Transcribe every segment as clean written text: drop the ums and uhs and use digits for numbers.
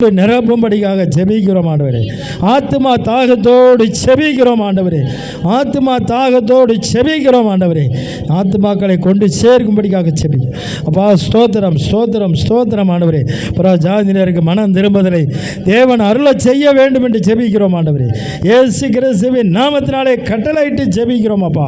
நிரப்பும்படியாக ஜெபிக்கிறோம் ஆண்டவரே. ஆத்துமா தாகத்தோடு ஜெபிக்கிறோம் ஆண்டவரே. ஆத்துமா தாகத்தோடு ஜெபிக்கிறோம் ஆண்டவரே. ஆத்துமாக்களை கொண்டு சேர்க்கும்படியாக ஜெபிக்கிறோம் அப்பா. ஸ்தோத்திரம் ஸ்தோத்திரம் ஸ்தோத்திரம் ஆண்டவரே. ஜாதியினருக்கு மனம் திரும்புதலை தேவன் அருளை செய்ய வேண்டும் என்று ஜெபிக்கிறோம் ஆண்டவரே. இயேசு கிறிஸ்துவின் நாமத்தினாலே கட்டளையிட்டு ஜெபிக்கிறோம் அப்பா.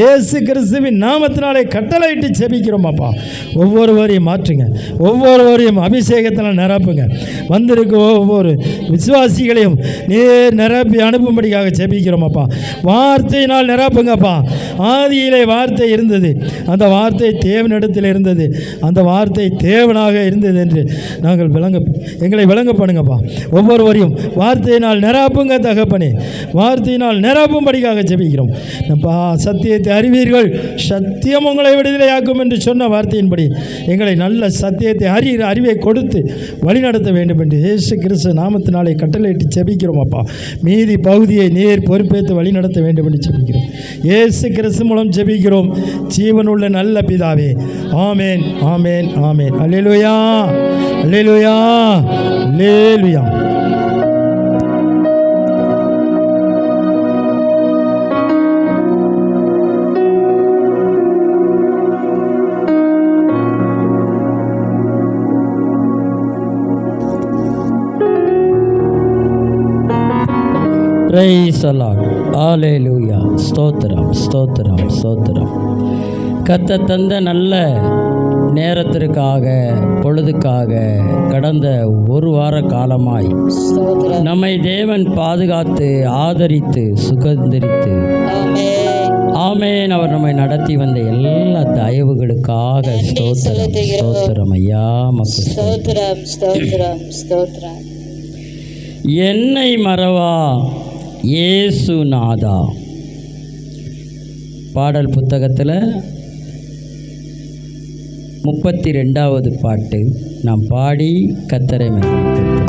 இயேசு கிறிஸ்துவின் நாமத்தினாலே கட்டளையிட்டு ஜெபிக்கிறோம் அப்பா. ஒவ்வொருவரையும் மாற்றுங்க, ஒவ்வொருவரையும் அபிஷேகத்தில் நிரப்புங்க. வந்திருக்க ஒவ்வொரு விசுவாசிகளையும் நேர் நிரப்பி அனுப்பும்படியாக ஜெபிக்கிறோம் அப்பா. வார்த்தையினால் நிரப்புங்கப்பா. ஆதியிலே வார்த்தை இருந்தது, அந்த வார்த்தை தேவனிடத்தில் இருந்தது, அந்த வார்த்தை தேவனாக இருந்தது என்று நாங்கள் எங்களை விளங்க பண்ணுங்கப்பா. ஒவ்வொருவரையும் வார்த்தையினால் நிரப்புங்க தகப்பனே. வார்த்தையினால் நிரப்பும்படியாக ஜெபிக்கிறோம் அப்பா. சத்தியத்தை அறிவீர்கள், சத்தியம் உங்களை விடுதலையாக்கும் என்று சொன்ன வார்த்தையின்படி எங்களை நல்ல சத்தியத்தை அறிவை கொடுத்து வழிநடத்த வேண்டும் என்று இயேசு கிறிஸ்து நாமத்தினாலே கட்டளையிட்டு ஜெபிக்கிறோம் அப்பா. மீதி பகுதியை நேர் பொறுப்பேற்று வழிநடத்த வேண்டும் என்று ஜெபிக்கிறோம். இயேசு கிறிஸ்து மூலம் ஜெபிக்கிறோம் ஜீவனுள்ள நல்ல பிதாவே. ஆமேன் ஆமேன் ஆமேன். அல்லேலூயா அல்லேலூயா அல்லேலூயா. Praise the lord. ஹல்லேலூயா. ஸ்தோத்திரம் ஸ்தோத்திரம் ஸ்தோத்திரம். கர்த்தர் தந்த நல்ல நேரத்திற்காக பொழுதுக்காக கடந்த ஒரு வார காலமாய் நம்மை தேவன் பாதுகாத்து ஆதரித்து சுகந்தரித்து ஆமேன் அவர் நம்மை நடத்தி வந்த எல்லா தயவுகளுக்காக ஸ்தோத்திரம் ஸ்தோத்திரம் ஐயா. மக்கள் ஸ்தோத்திரம் ஸ்தோத்திரம் ஸ்தோத்திரம். என்னை மறவா இயேசுநாதா பாடல் புத்தகத்தில் 32வது பாட்டு நாம் பாடி கர்த்தரை மகிமைப்படுத்துவோம்.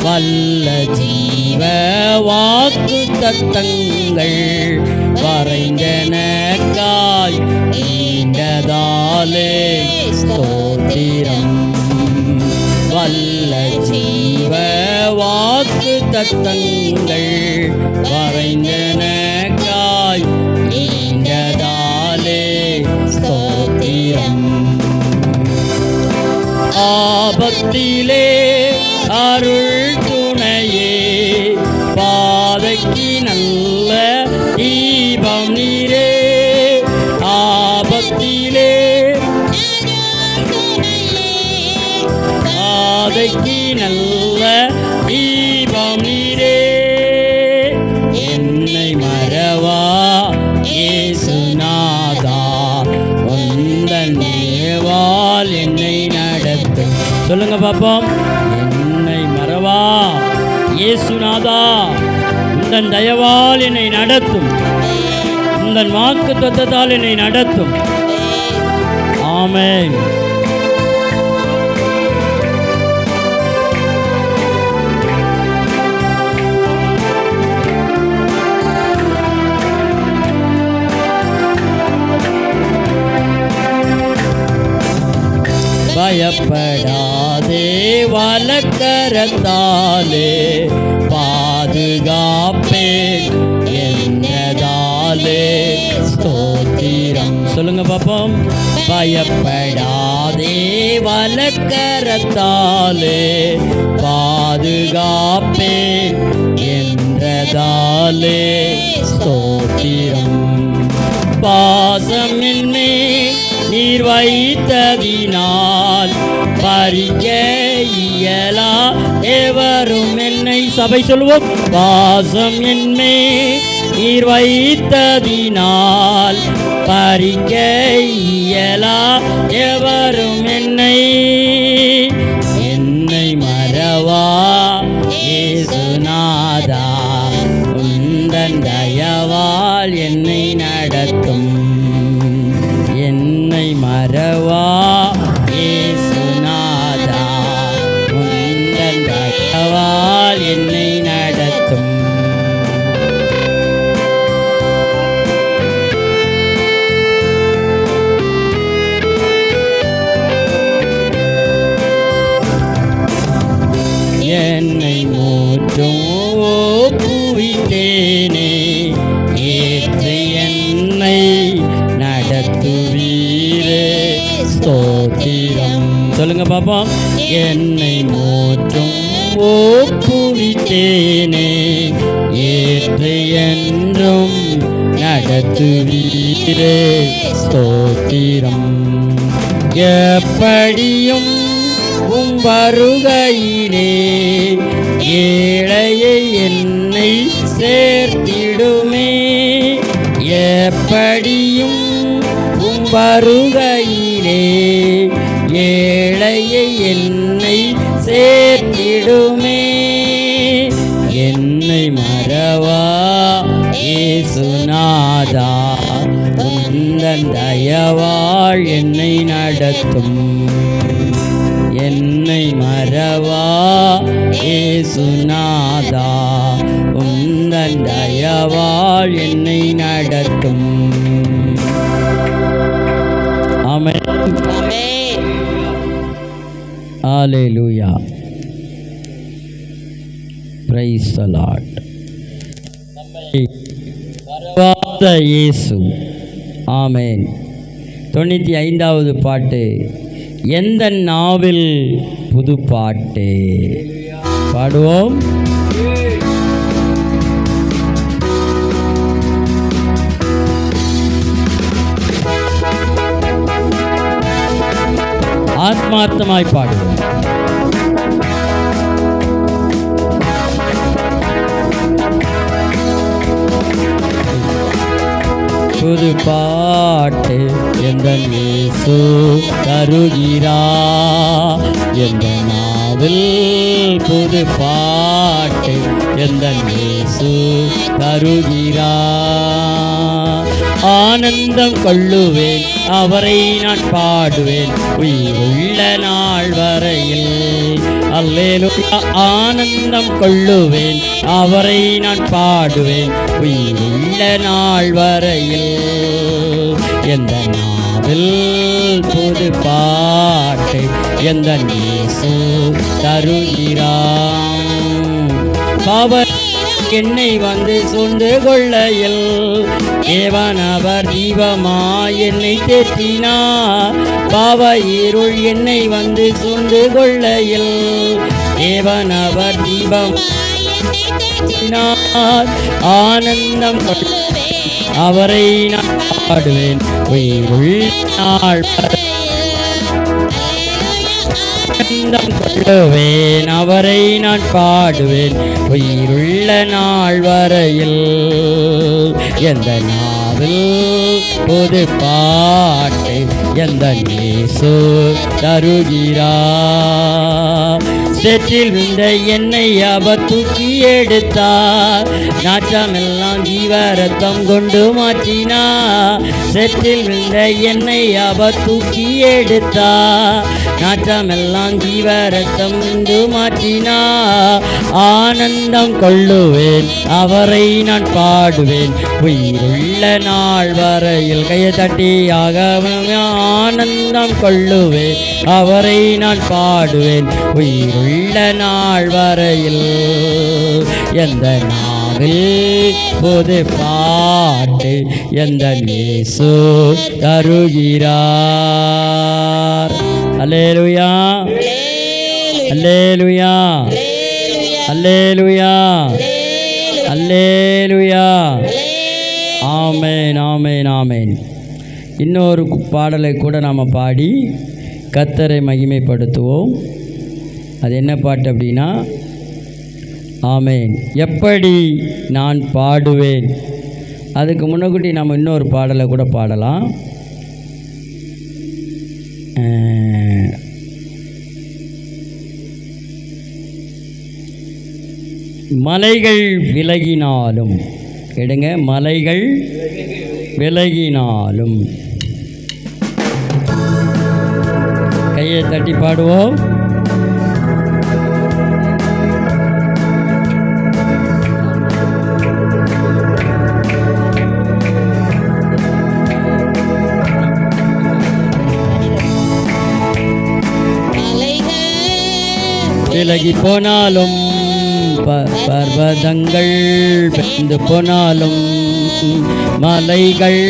வல்ல ஜீவ வாக்கு தத்தங்கள் வரைந்தனக்காய் நீண்டதாலே ஸ்தோத்திரம். வல்ல ஜீவ வாக்கு தத்தங்கள் வரைந்தனக்காய் நீண்டதாலே ஸ்தோத்திரம். ஆபத்திலே அருள் துணையே, பாதைக்கு நல்ல தீபம் நீரே. ஆபத்திலே பாதைக்கு நல்ல தீபம் நீரே. என்னை மறவா இயேசுநாதா, உந்தன் தயவால் என்னை நடத்து. சொல்லுங்க பாப்போம். என்னை மறவா இயேசுநாதா, உந்தன் தயவால் என்னை நடத்தும், உந்தன் வாக்கு தத்தத்தால் என்னை நடத்தும். ஆமென். பயப்படாதே வலக்கரத்தாலே பாதுகாப்பேன் என்னதாலே ஸ்தோத்திரம். சொல்லுங்க பாப்போம். பயப்படாதே வலக்கரத்தாலே பாதுகாப்பேன் என்றதாலே ஸ்தோத்திரம். பாசம் என்மே நீர் வைத்ததினால் பறிக்க இயலா எவரும் என்னை சபை சொல்வோம் வாசம் என்னே நீர் வைத்ததினால் பறிக்க இயலா எவரும் என்னை மறவா இயேசுநாதா உந்தன் தயவால் என்னை நடத்தும் என்னை மறவா இயேசுநாதா உந்தன் தயவால் என்னை நடத்தும் என்னை மூற்றும் புவித்தேனே ஏற்று என்னை நடத்துவீரே ஸ்தோத்திரம் சொல்லுங்க பாப்போம் என்னை மூற்றும் புவித்தேனே ஏற்று என்றும் நடத்துவீரே ஸ்தோத்திரம் எப்படியும் வருகையிலே ஏழையை என்னை சேர்த்திடுமே எப்படியும் வருகையிலே ஏழையை என்னை சேர்த்திடுமே என்னை மறவா இயேசுநாதா உந்தன் தயவால் என்னை நடத்தும் என்னை மறவா இயேசுநாதா உந்தன் தயவால் என்னை நடத்தும் ஆமென் ஹல்லேலூயா பிரைஸ் தி லார்ட் மறவாத இயேசு ஆமென் 95வது பாட்டு எந்த நாவில் புது பாட்டு பாடுவோம் ஆத்மார்த்தமாய் பாடுவோம் புது பாட்டு எந்த இயேசு தருகிறா எந்த நாவில் புது பாட்டு எந்த இயேசு தருகிறா ஆனந்தம் கொள்ளுவேன் அவரை நான் பாடுவேன் உயிருள்ள நாள் வரையில் அல்லேலூயா ஆனந்தம் கொள்ளுவேன் அவரை நான் பாடுவேன் உயிருள்ள நாள் வரையில் எந்த நாவில் புது பாட்டு எந்த இயேசு தருகிறான் பாவர் என்னை வந்து சொந்து கொள்ளையில் தேவனவர் தீபமா என்னை தேற்றினார் பாவ இருள் என்னை வந்து சொந்து கொள்ளையில் தேவனவர் தீபம் ஆனந்தம் அவரை நான் பாடுவேன் உயிருள் நாள் ஆனந்தம் கொள்ளுவேன் அவரை நான் பாடுவேன் உயிருள்ள நாள் வரையில் எந்த நாவில் புது பாட்டு எந்த இயேசு தருகிறார் சேற்றில் விழுந்த என்னை அவர் தூக்கி எடுத்தார் நாற்றமெல்லாம் ஜீவரத்தம் கொண்டு மாற்றினார் சேற்றில் விழுந்த என்னை அவர் தூக்கி எடுத்தார் நாற்றமெல்லாம் ஜீவரத்தம் கொண்டு மாற்றினார் ஆனந்தம் கொள்ளுவேன் அவரை நான் பாடுவேன் உயிருள்ள நாள் வரையில் கையை தட்டியாக ஆனந்தம் கொள்ளுவேன் அவரை நான் பாடுவேன் உயிருள்ள நாள் வரையில் எந்த நாவில் புது பாட்டு எந்த இயேசு தருகிறார் அல்லேலூயா அல்லேலூயா அல்லேலூயா அல்லேலூயா ஆமென் ஆமென் ஆமென் இன்னொரு பாடலை கூட நாம் பாடி கர்த்தரை மகிமைப்படுத்துவோம். அது என்ன பாட்டு அப்படின்னா, ஆமேன் எப்படி நான் பாடுவேன். அதுக்கு முன்னக்கூட்டி நம்ம இன்னொரு பாடலை கூட பாடலாம். மலைகள் விலகினாலும், எடுங்க, மலைகள் விலகினாலும். கையை தட்டி பாடுவோம். விலகி போனாலும் பர்வதங்கள் பெய்ந்து போனாலும், மலைகள்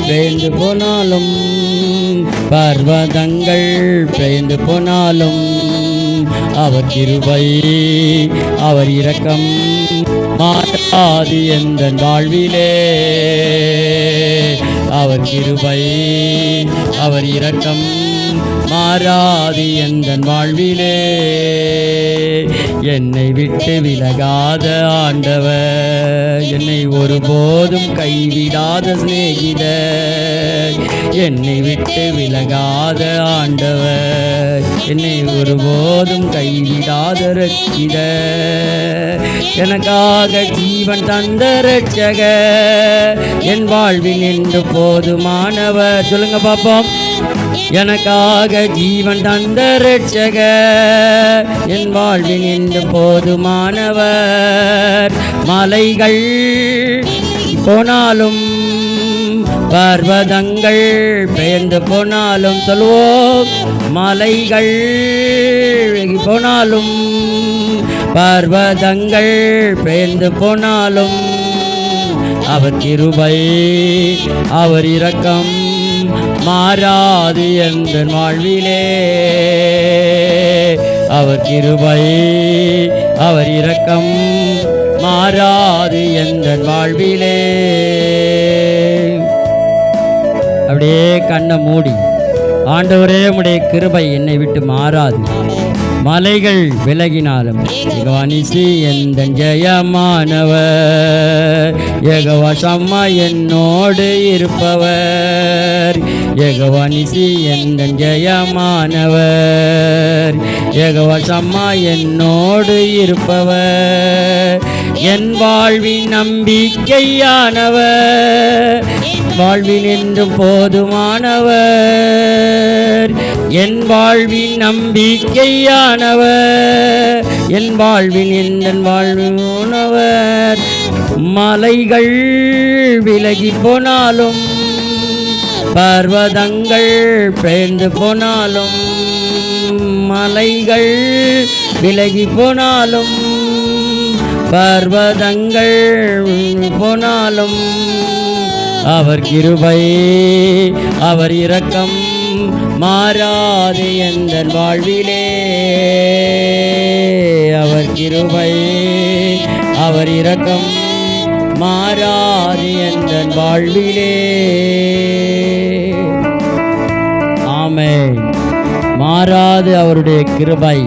பெய்ந்து போனாலும், பர்வதங்கள் பெய்ந்து போனாலும், அவர் கிருபை அவர் இரக்கம் மாறாது எந்தன் வாழ்விலே. அவர் கிருபை அவர் இரக்கம் மாறாது எந்தன் வாழ்விலே. என்னை விட்டு விலகாத ஆண்டவர், என்னை ஒருபோதும் கைவிடாத சிநேகிதர். என்னை விட்டு விலகாத ஆண்டவர், என்னை ஒருபோதும் கைவிடாத இரட்சிதர். எனக்காக ஜீவன் தந்த இரட்சகர், என் வாழ்வில் என்று போதுமானவர். சொல்லுங்க பாப்போம். எனக்காக ஜீவன் தந்த இரட்சகர், என் வாழ்வில் என்று போதுமானவர். மலைகள் போனாலும் பர்வதங்கள் பெயர்ந்து போனாலும், சொல்வோம், மலைகள் போனாலும் பர்வதங்கள் பெயர்ந்து போனாலும், அவர் கிருபை அவர் இரக்கம் மாறாது எந்தன் வாழ்விலே. அவர் கிருபை அவர் இரக்கம் மாறாது எந்தன் வாழ்விலே. அப்படியே கண்ணை மூடி, ஆண்டவரே உம்முடைய கிருபை என்னை விட்டு மாறாது, மலைகள் விலகினாலும் யெகோவானிசி எந்தன் ஜெயமானவர். யெகோவா சம்மா என்னோடு இருப்பவர். யெகோவானிசி எந்தன் ஜெயமானவர். யெகோவா சம்மா என்னோடு இருப்பவர். என் வாழ்வின் நம்பிக்கையானவர், வாழ்வில் என்றும் போதுமானவர். என் வாழ்வின் நம்பிக்கையானவர், என் வாழ்வில் என் வாழ்வினவர். மலைகள் விலகி போனாலும் பர்வதங்கள் பெயர்ந்து போனாலும், மலைகள் விலகி போனாலும் பர்வதங்கள் போனாலும், அவர் கிருபை அவர் இரக்கம் மாறாது எந்தன் வாழ்விலே. அவர் கிருபை அவர் இரக்கம் மாறாது எந்தன் வாழ்விலே. ஆமென். மாறாது அவருடைய கிருபை,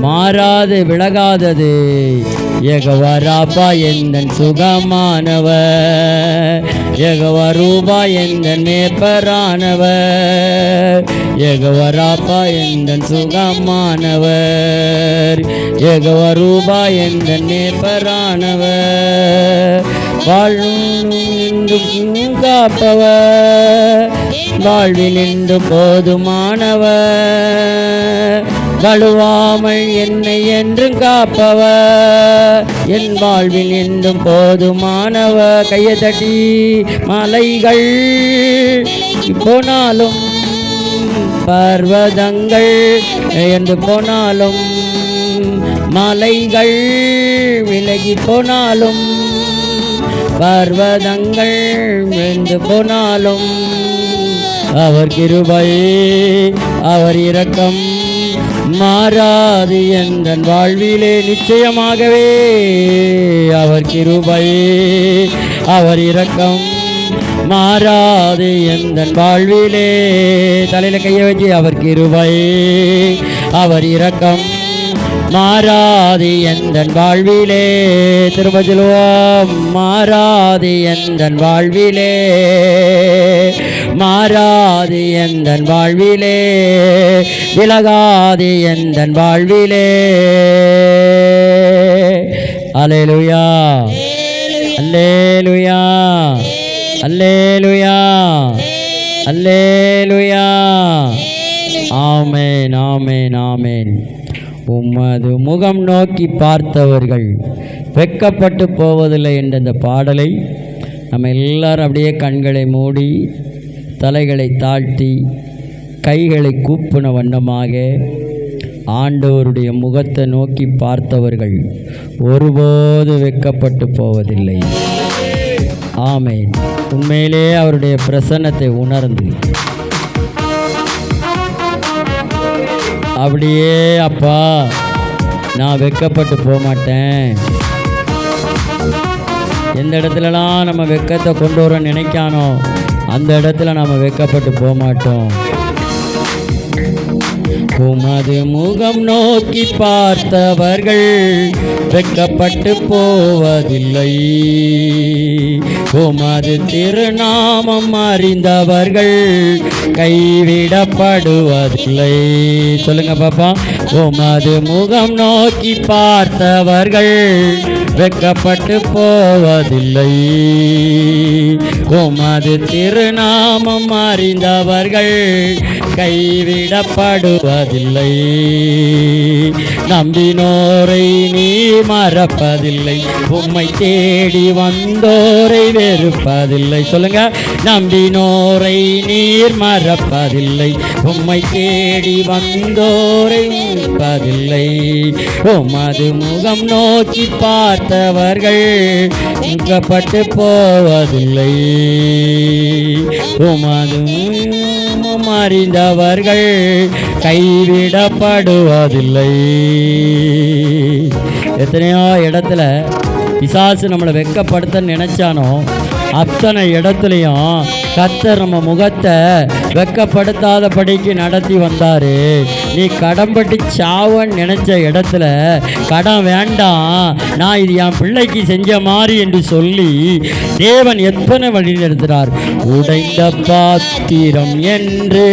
மாறாது விலகாதது. யெகோவா ராபா எந்தன் சுகமானவர். யெகோவா ரூபா எந்தன் மேய்ப்பரானவர். யெகோவா ராபா எந்தன் சுகமானவர். யெகோவா ரூபா எந்தன் மேய்ப்பரானவர். வாழ்வும் காப்பவர், வாழ்வில் என்று போதுமானவர். வலுவாமல் என்னை என்றும் காப்பவர், என் வாழ்வில் என்றும் போதுமானவர். கையை தட்டி, மலைகள் போனாலும் பர்வதங்கள் என்று போனாலும், மலைகள் விலகி போனாலும் பர்வதங்கள் வெந்து போனாலும், அவர் கிருபை அவர் இரக்கம் மாறாது எந்தன் வாழ்விலே. நிச்சயமாகவே அவர் கிருபை அவர் இரக்கம் மாறாது எந்தன் வாழ்விலே. தலையில கையை வச்சு அவர் கிருபை அவர் இரக்கம் மாறாது எந்தன் வாழ்விலே. திரும்ப சொல்லுவோம், மாறாது எந்தன் வாழ்விலே, மாறாது எந்தன் வாழ்விலே, விலகாது எந்தன் வாழ்விலே. அல்லேலூயா அல்லேலூயா அல்லேலூயா அல்லேலூயா. ஆமென் ஆமென் ஆமென். உமது முகம் நோக்கி பார்த்தவர்கள் வெட்கப்பட்டு போவதில்லை என்ற இந்த பாடலை நம்ம எல்லாரும் அப்படியே கண்களை மூடி தலைகளை தாழ்த்தி கைகளை கூப்பின வண்ணமாக ஆண்டவருடைய முகத்தை நோக்கி பார்த்தவர்கள் ஒருபோது வெட்கப்பட்டு போவதில்லை. ஆமென். உண்மையிலே அவருடைய பிரசன்னத்தை உணர்ந்து அப்படியே, அப்பா நான் வெட்கப்பட்டு போக மாட்டேன். எந்த இடத்துலலாம் நம்ம வெட்கத்தை கொண்டு வர நினைக்கானோ அந்த இடத்துல நம்ம வெட்கப்பட்டு போக மாட்டோம். உமது முகம் நோக்கி பார்த்தவர்கள் வெட்கப்பட்டு போவதில்லை. உமது திருநாமம் அறிந்தவர்கள் கைவிடப்படுவதில்லை. சொல்லுங்க பாப்பா. உமது முகம் நோக்கி பார்த்தவர்கள் வெட்கப்பட்டு போவதில்லை. உமது திருநாமம் அறிந்தவர்கள் கைவிடப்படுவதில்லை. நம்பினோரை நீ மறப்பதில்லை, உம்மை தேடி வந்தோரை வெறுப்பதில்லை. சொல்லுங்க. நம்பினோரை நீர் மறப்பதில்லை, உம்மை தேடி வந்தோரை வெறுப்பதில்லை. உமது முகம் நோக்கி பார்த்தவர்கள் வெட்கப்பட்டு போவதில்லை. உமது அறிந்தவர்கள் கைவிடப்படுவதில்லை. எத்தனையோ இடத்துல பிசாசு நம்மளை வெட்கப்படுத்த நினைச்சானோ அத்தனை இடத்துலையும் கர்த்தர் நம்ம முகத்தை வெட்கப்படுத்தாதபடிக்கு நடத்தி வந்தார். நீ கடன்பட்டு சாவன்னு நினைச்ச இடத்துல கடன் வேண்டாம், நான் இது என் பிள்ளைக்கு செஞ்ச மாதிரி என்று சொல்லி தேவன் எத்தனை வழி நடத்துகிறார். உடைந்த பாத்திரம் என்று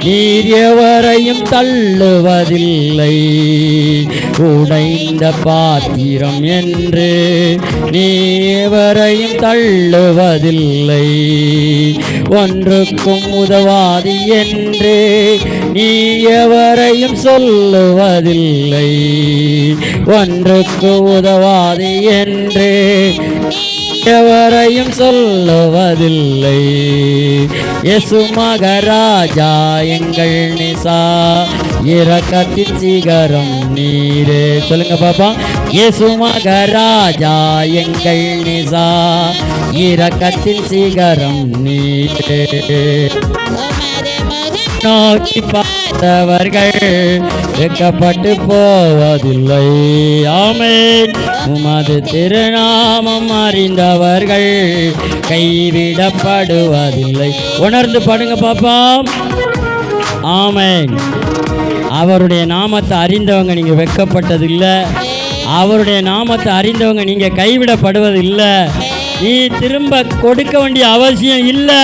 நீர் எவரையும் தள்ளுவதில்லை. உடைந்த பாத்திரம் என்று நீர் எவரையும் தள்ளுவதில்லை. ஒன்றுக்கும் உதவாது என்று நீ எவரையும் சொல்லுவதில்லை. ஒன்றுக்கு உதவாது என்று எவரையும் சொல்லுவதில்லை. இயேசு மகராஜா எங்கள் நிசா இரக்கத்தின் சிகரம் நீரே. சொல்லுங்க பாப்பா. இயேசு மகராஜா எங்கள் நிசா இரக்கத்தின் சிகரம் நீரே. நோக்கி பார்த்தவர்கள் வெட்கப்பட்டு போவதில்லை. ஆமென். உமது திருநாமம் அறிந்தவர்கள் கைவிடப்படுவதில்லை. உணர்ந்து பாடுங்க பாப்பா. ஆமென். அவருடைய நாமத்தை அறிந்தவங்க நீங்க வெட்கப்பட்டதில்லை. அவருடைய நாமத்தை அறிந்தவங்க நீங்க கைவிடப்படுவதில்லை. நீ திரும்ப கொடுக்க வேண்டிய அவசியம் இல்லை.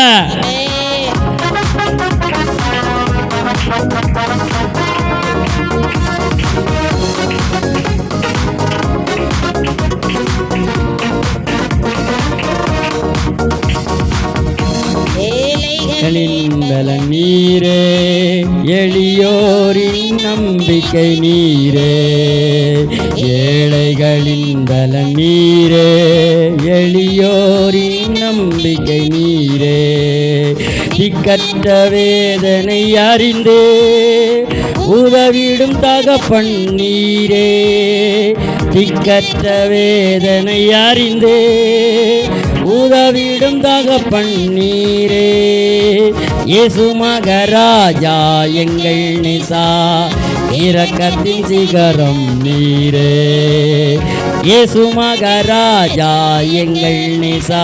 பலன் நீரே, எளியோரின் நம்பிக்கை நீரே. ஏழைகளின் பலன் நீரே, எளியோரின் நம்பிக்கை நீரே. திக்கற்ற வேதனை அறிந்தே உதவிடும் தகப்பன் நீரே. திக்கற்ற வேதனை அறிந்தே உதவிடும் தகப்பன் நீரே. இயேசு மகராஜா எங்கள் நிசா இரக்கத்தின் சிகரம் நீரே. இயேசு மகாராஜா எங்கள் நேசா,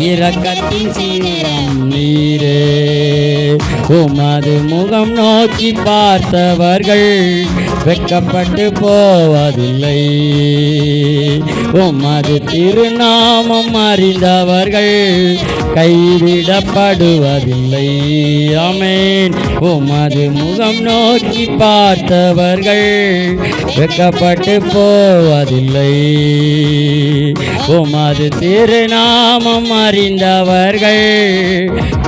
இரக்கத்தின் சிகரம் நீரே. உமது முகம் நோக்கி பார்த்தவர்கள் வெட்கப்பட்டு போவதில்லை. உமது திருநாமம் அறிந்தவர்கள் கைவிடப்படுவதில்லை. ஆமென். உமது முகம் நோக்கி பார்த்தவர்கள் வெட்கப்பட்டு போவதில்லை. உமது திருநாமம் அறிந்தவர்கள்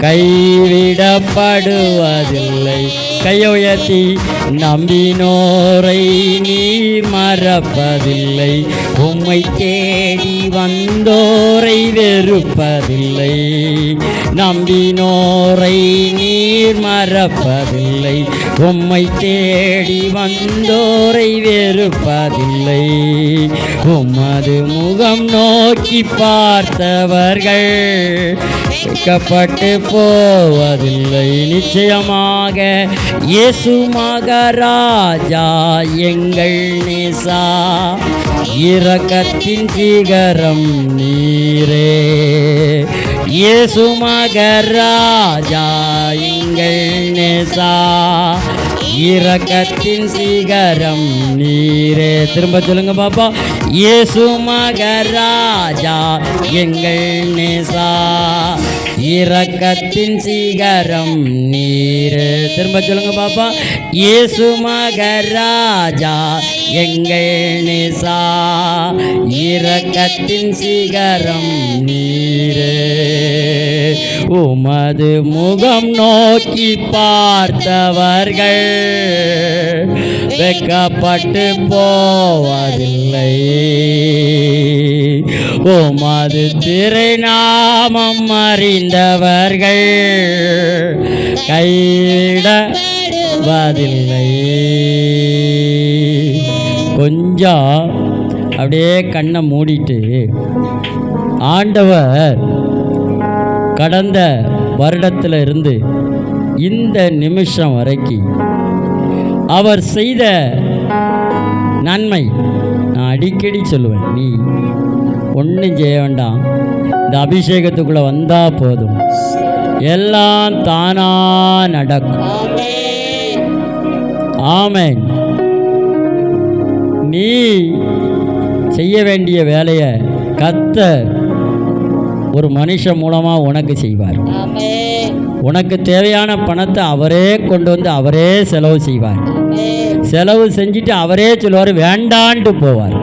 கைவிடப்படுவதில்லை. கையை உயர்த்தி நம்பினோரை நீர் மறப்பதில்லை. உம்மை தேடி வந்தோரை வெறுப்பதில்லை. நம்பினோரை நீர் மறப்பதில்லை. உம்மை தேடி வந்தோரை வெறுப்பதில்லை. உமது முகம் நோக்கி பார்த்தவர்கள் வெட்கப்பட்டு போவதில்லை. நிச்சயமாக இயேசு மகாராஜா எங்கள் நேசா, இரக்கத்தின் சிகரம் நீரே. இயேசு மகாராஜா எங்கள் நேசா, இரக்கத்தின் சிகரம் நீரே. திரும்ப சொல்லுங்க பாப்பா. இயேசு மகாராஜா எங்கள் நேசா, இரக்கத்தின் சிகரம் நீரே. திரும்ப சொல்லுங்க பாப்பா. இயேசு மகாராஜா எங்கள் நேசா, இரக்கத்தின் சிகரம் நீரே. உமது முகம் நோக்கி பார்த்தவர்கள் வெட்கப்பட்டு போவதில்லை. உமது திருநாமம் அறிந்தவர்கள் கைவிடவதில்லை. கொஞ்சம் அப்படியே கண்ணை மூடிட்டு ஆண்டவர் கடந்த வருடத்தில் இருந்து இந்த நிமிஷம் வரைக்கும் அவர் செய்த நன்மை நான் அடிக்கடி சொல்லுவேன். நீ ஒன்றும் செய்ய வேண்டாம், இந்த அபிஷேகத்துக்குள்ளே வந்தால் போதும், எல்லாம் தானா நடக்கும். ஆமென். நீ செய்ய வேண்டிய வேலையை கர்த்தர் ஒரு மனுஷன் மூலமாக உனக்கு செய்வார். உனக்கு தேவையான பணத்தை அவரே கொண்டு வந்து அவரே செலவு செய்வார். செலவு செஞ்சுட்டு அவரே சொல்லுவார், வேண்டான்ட்டு போவார்.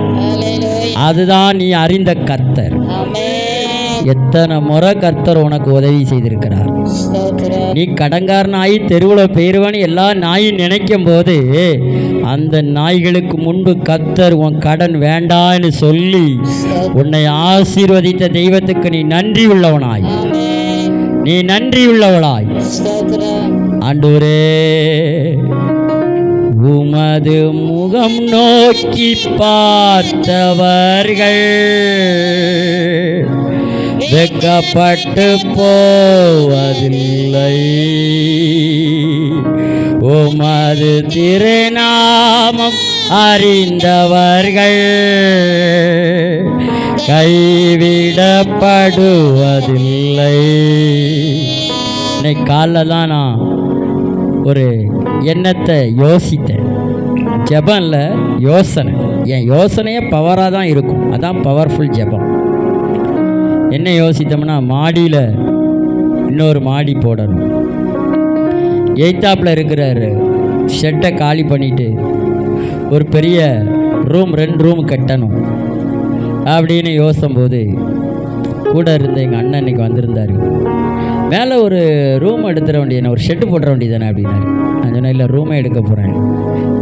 அதுதான் நீ அறிந்த கர்த்தர். எத்தனை முறை கர்த்தர் உனக்கு உதவி செய்திருக்கிறார். நீ கடங்காரனாகி தெருவில் போயிடுவான்னு எல்லா நாயும் நினைக்கும் போது அந்த நாய்களுக்கு முன்பு கர்த்தர் உன் கடன் வேண்டான்னு சொல்லி உன்னை ஆசீர்வதித்த தெய்வத்துக்கு நீ நன்றி உள்ளவனாய், நீ நன்றி உள்ளவளாய். ஆண்டவரே, உமது முகம் நோக்கி பார்த்தவர்கள் வெட்கப்பட்டு போவதில்லை. உமது திருநாமம் அறிந்தவர்கள் கைவிடப்படுவதில்லை. இன்னைக்கு காலைல தான் நான் ஒரு எண்ணத்தை யோசித்தேன். ஜெபம் இல்லை, யோசனை. என் யோசனையே பவராக தான் இருக்கும். அதான் பவர்ஃபுல் ஜெபம். என்ன யோசித்தோம்னா, மாடியில் இன்னொரு மாடி போடணும், எய்த்தாப்பில் இருக்கிற ஷெட்டை காலி பண்ணிவிட்டு ஒரு பெரிய ரூம் 2 ரூம் கட்டணும் அப்படின்னு யோசிக்கும்போது கூட இருந்த எங்கள் அண்ணன் இன்னைக்கு வந்திருந்தார். மேலே ஒரு ரூம் எடுத்துட வேண்டியது, ஒரு ஷெட்டு போட்டுற வேண்டியது தானே அப்படின்னாரு. நான் சொன்னேன், இல்லை ரூமே எடுக்க போகிறேன்,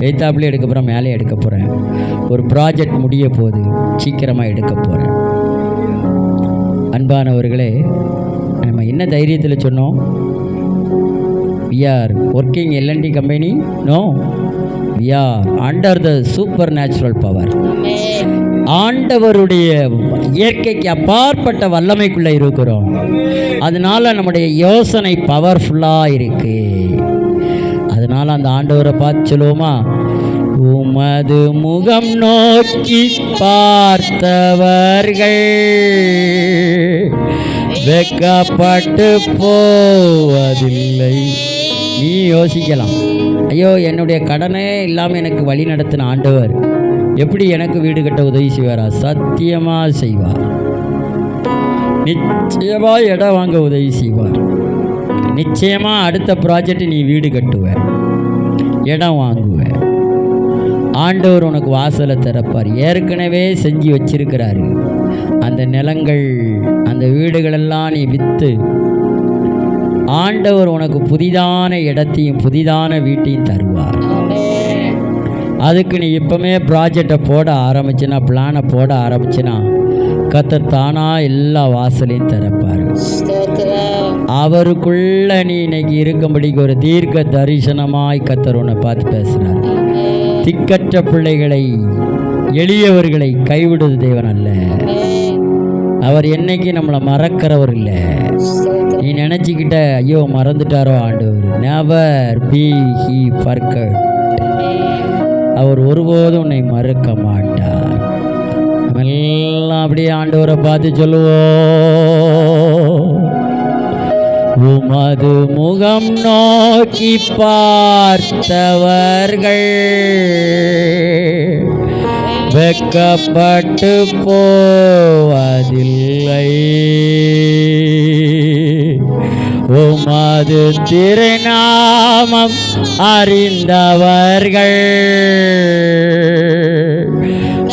எய்த்தாப்லேயே எடுக்க போகிறேன், மேலே எடுக்க போகிறேன். ஒரு ப்ராஜெக்ட் முடிய போகுது, சீக்கிரமாக எடுக்க போகிறேன். அன்பானவர்களே, நம்ம என்ன தைரியத்தில் சொன்னோம்? we are working L&T company? No, we are under the supernatural power. ஆண்டவருடைய இயற்கைக்கு அப்பாற்பட்ட வல்லமைக்குள்ளே இருக்கிறோம். அதனால நம்முடைய யோசனை பவர்ஃபுல்லாக இருக்குது. அதனால் அந்த ஆண்டவரை பார்த்து சொல்லுவோமா, உமது முகம் நோக்கி பார்த்தவர்கள் வெட்கப்பட்டு போவதில்லை. நீ யோசிக்கலாம், ஐயோ என்னுடைய கடனே இல்லாமல் எனக்கு வழி நடத்தின ஆண்டவர் எப்படி எனக்கு வீடு கட்ட உதவி செய்வாரா? சத்தியமாக செய்வார். நிச்சயமாக இடம் வாங்க உதவி செய்வார். நிச்சயமாக அடுத்த ப்ராஜெக்ட் நீ வீடு கட்டுவ, இடம் வாங்குவ. ஆண்டவர் உனக்கு வாசலை திறப்பார். ஏற்கனவே செஞ்சு வச்சிருக்கிறாரு. அந்த நிலங்கள், அந்த வீடுகளெல்லாம் நீ விற்று ஆண்டவர் உனக்கு புதிதான இடத்தையும் புதிதான வீட்டையும் தருவார். அதுக்கு நீ இப்போமே ப்ராஜெக்டை போட ஆரம்பிச்சினா, பிளானை போட ஆரம்பிச்சினா, கர்த்தர் தானா எல்லா வாசலையும் திறப்பார். அவருக்குள்ள நீ இன்னைக்கு இருக்கும்படிக்கு ஒரு தீர்க்க தரிசனமாய் கர்த்தர் உன்னை பார்த்து பேசுகிறார். திக்கற்ற பிள்ளைகளை, எளியவர்களை கைவிடுவது தேவன் அல்ல. அவர் என்னைக்கு நம்மளை மறக்கிறவர் இல்லை. நீ நினச்சிக்கிட்ட ஐயோ மறந்துட்டாரோ ஆண்டவர், நெவர் பி ஹி ஃபர்கட். அவர் ஒருபோதும் உன்னை மறக்க மாட்டார். நம்ம எல்லாம் அப்படியே ஆண்டவரை பார்த்து சொல்லுவோம், உமது முகம் நோக்கி பார்த்தவர்கள் வெட்கப்பட்டு போவதில்லை. உமது திருநாமம் அறிந்தவர்கள்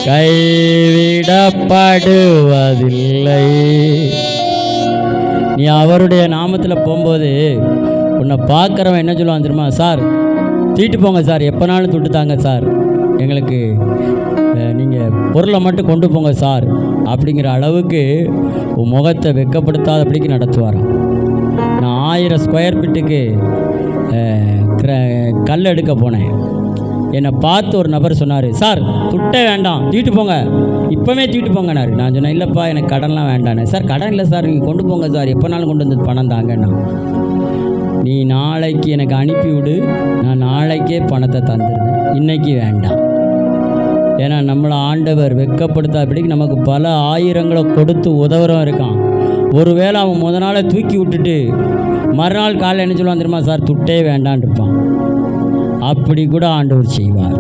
கைவிடப்படுவதில்லை. நீ அவருடைய நாமத்தில் போகும்போது உன்னை பார்க்குறவன் என்ன சொல்லுவான் தெரியுமா? சார் தீட்டு போங்க சார், எப்போனாலும் துட்டு தாங்க சார், எங்களுக்கு நீங்கள் பொருளை மட்டும் கொண்டு போங்க சார் அப்படிங்கிற அளவுக்கு உன் முகத்தை வெட்கப்படுத்தாதபடிக்கு நடத்துவாராம். நான் 1000 ஸ்கொயர் ஃபீட்டுக்கு கல் எடுக்க போனேன். என்னை பார்த்து ஒரு நபர் சொன்னார், சார் துட்டே வேண்டாம், தீட்டு போங்க, இப்போவே தீட்டு போங்கன்னாரு. நான் சொன்னேன், இல்லைப்பா எனக்கு கடன்லாம் வேண்டானே. சார் கடன் இல்லை சார், நீங்கள் கொண்டு போங்க சார், எப்போனாலும் கொண்டு வந்து பணம் தாங்கண்ணா. நீ நாளைக்கு எனக்கு அனுப்பிவிடு, நான் நாளைக்கே பணத்தை தந்துடுவேன், இன்றைக்கி வேண்டாம். ஏன்னா நம்மளை ஆண்டவர் வெட்கப்படுத்தாதபடிக்கு நமக்கு பல ஆயிரங்களை கொடுத்து உதவுறவன் இருக்கான். ஒருவேளை அவன் முத நாளை தூக்கி விட்டுட்டு மறுநாள் காலையில் என்ன சொல்லுவான் தெரியுமா? சார் துட்டே வேண்டான் இருப்பான். அப்படி கூட ஆண்டவர் செய்வார்.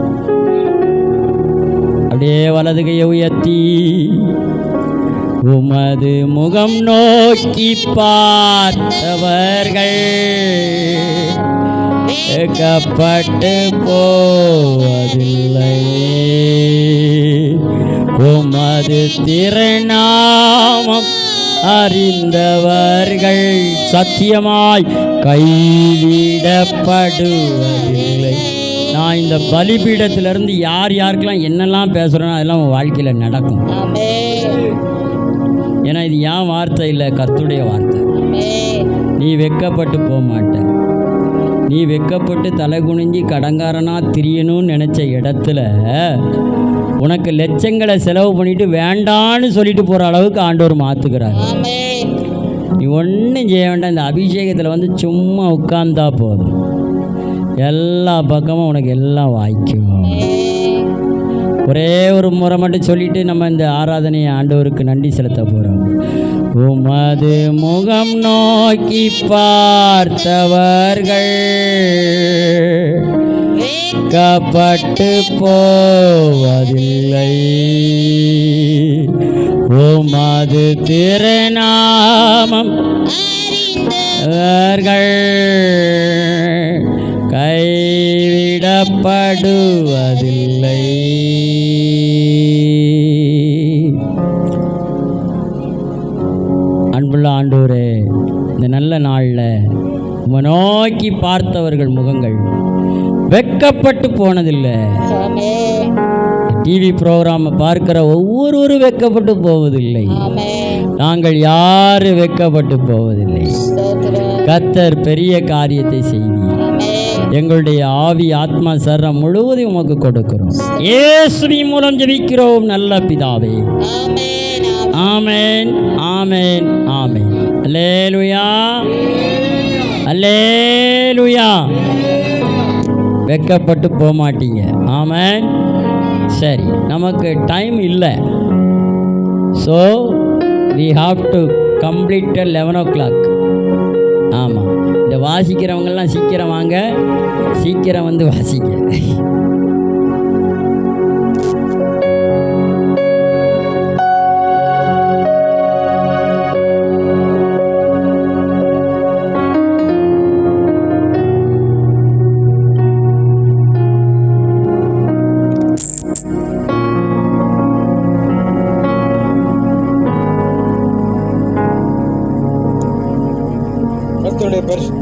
அப்படியே வலது கையை உயர்த்தி உமது முகம் நோக்கி பார்த்தவர்கள் வெட்கப்பட்டு போவதில்லை. உமது திருநாமம் அறிந்தவர்கள் சத்தியமாய் கைவிடப்படுவதில்லை. நான் இந்த பலிபீடத்திலிருந்து யார் யாருக்கெல்லாம் என்னெல்லாம் பேசுகிறேனோ அதெல்லாம் உன் வாழ்க்கையில் நடக்கும். ஏன்னா இது என் வார்த்தை இல்லை, கர்த்தருடைய வார்த்தை. நீ வெட்கப்பட்டு போக மாட்ட. நீ வெட்கப்பட்டு தலை குனிஞ்சி கடங்காரனாக திரியணும்னு நினச்ச இடத்துல உனக்கு லட்சங்களை செலவு பண்ணிட்டு வேண்டான்னு சொல்லிட்டு போகிற அளவுக்கு ஆண்டவர் மாற்றுக்கிறார். நீ ஒன்றும் செய்ய வேண்டாம். இந்த அபிஷேகத்தில் வந்து சும்மா உட்கார்ந்தா போதும், எல்லா பக்கமும் உனக்கு எல்லாம் வாய்க்கும். ஒரே ஒரு முறை மட்டும் சொல்லிட்டு நம்ம இந்த ஆராதனையை ஆண்டவருக்கு நன்றி செலுத்த போகிறோம். உமது முகம் நோக்கி பார்த்தவர்கள் வெட்கப்பட்டு போவதில்லை. உமது திருநாமம் அவர்கள் கைவிடப்படுவதில்லை. அன்புள்ள ஆண்டவரே, இந்த நல்ல நாளில் உம்மை நோக்கி பார்த்தவர்கள் முகங்கள் வெட்கப்பட்டு போனதில்லை. டிவி ப்ரோக்ராமை பார்க்கிற ஒவ்வொருவரும் வெட்கப்பட்டு போவதில்லை. நாங்கள் யாரும் வெட்கப்பட்டு போவதில்லை. கர்த்தர் பெரிய காரியத்தை செய்வீர். எங்களுடைய ஆவி ஆத்மா சரீரம் முழுவதும் உமக்கு கொடுக்கிறோம். இயேசுவின் மூலம் ஜெபிக்கிறோம் நல்ல பிதாவே. ஆமென், ஆமென், ஆமென். அல்லேலூயா, அல்லேலூயா. வெக்கப்பட்டு போக மாட்டீங்க. ஆமென். சரி, நமக்கு டைம் இல்லை. So we have to complete at 11 o'clock. ஆமாம், இந்த வாசிக்கிறவங்கெல்லாம் சீக்கிரம் வாங்க, சீக்கிரம் வந்து வாசிக்க. கர்த்தருடைய பரிசு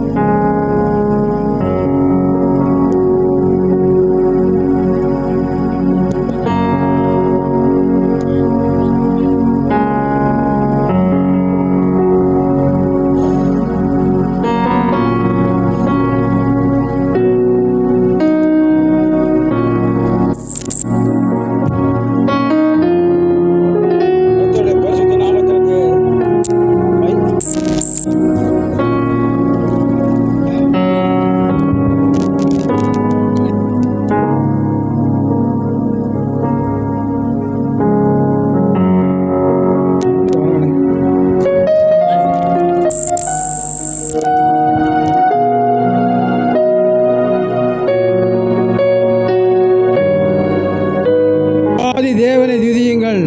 தேவனை துதியுங்கள்,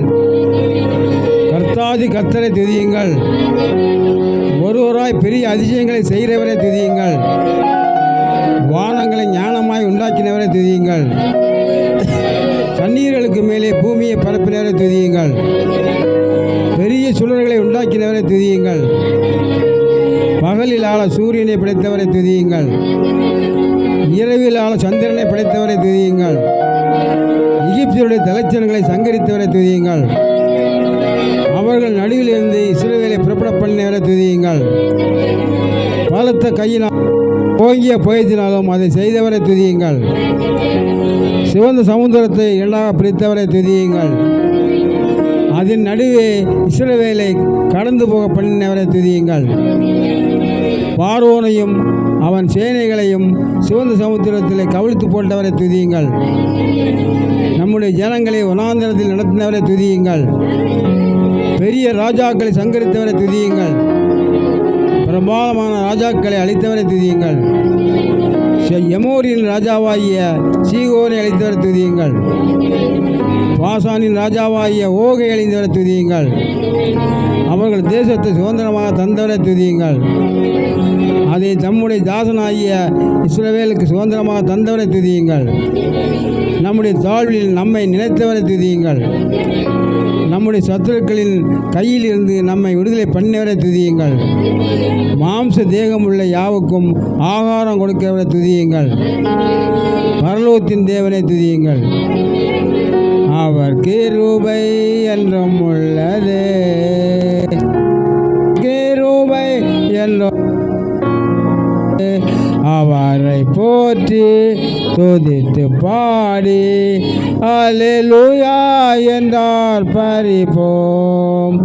கர்த்தாதி கர்த்தரை துதியுங்கள், ஒருவராய் பெரிய அதிசயங்களை செய்கிறவரை துதியுங்கள், வானங்களை ஞானமாய் உண்டாக்கினவரை துதியுங்கள், தண்ணீர்களுக்கு மேலே பூமியை பரப்பினவரை துதியுங்கள், பெரிய சுழல்களை உண்டாக்கினவரை துதியுங்கள், பகலில் ஆள சூரியனை படைத்தவரை துதியுங்கள், இரவில் ஆள சந்திரனை படைத்தவரை துதியுங்கள், எகிப்தியருடைய தலைச்சன்களை சங்கரித்தவரை துதியுங்கள், அவர்கள் நடுவில் இருந்து இஸ்ரவேலை புறப்பட பண்ணினவரை துதியுங்கள், பலத்த கையினால் ஓங்கிய புயத்தினாலும் அதை செய்தவரை துதியுங்கள், சிவந்த சமுத்திரத்தை இரண்டாக பிரித்தவரை துதியுங்கள், அதன் நடுவே இஸ்ரவேலை கடந்து போக பண்ணினவரை துதியுங்கள், பார்வோனையும் அவன் சேனைகளையும் சிவந்த சமுத்திரத்திலே கவிழ்த்து போட்டவரை துதியுங்கள், நம்முடைய ஜனங்களை வனாந்தரத்தில் நடத்தினவரை துதியுங்கள், பெரிய ராஜாக்களை சங்கரித்தவரை துதியுங்கள், பிரமாதமான ராஜாக்களை அழித்தவரை துதியுங்கள், எமோரியின் ராஜாவாகிய சீகோனை அழித்தவரை துதியுங்கள், பாசானின் ராஜாவாகிய ஓகை அழிந்தவரை துதியுங்கள், அவர்கள் தேசத்தை சுதந்திரமாக தந்தவரை துதியுங்கள், அதை தம்முடைய தாசனாகிய இஸ்ரவேலுக்கு சுதந்திரமாக தந்தவரை துதியுங்கள், நம்முடைய தாழ்வில் நம்மை நினைத்தவரை துதியுங்கள், நம்முடைய சத்துருக்களின் கையில் இருந்து நம்மை விடுதலை பண்ணினவரை துதியுங்கள், மாம்ச தேகமுள்ள யாவுக்கும் ஆகாரம் கொடுக்கிறவரை துதியுங்கள், பரலோகத்தின் தேவனை துதியுங்கள், அவர் கிருபை என்றும் உள்ளது, கிருபை என்றும் அவரை போற்றி துதித்து பாடி அல்லேலூயா என்றார் பரிபோம்,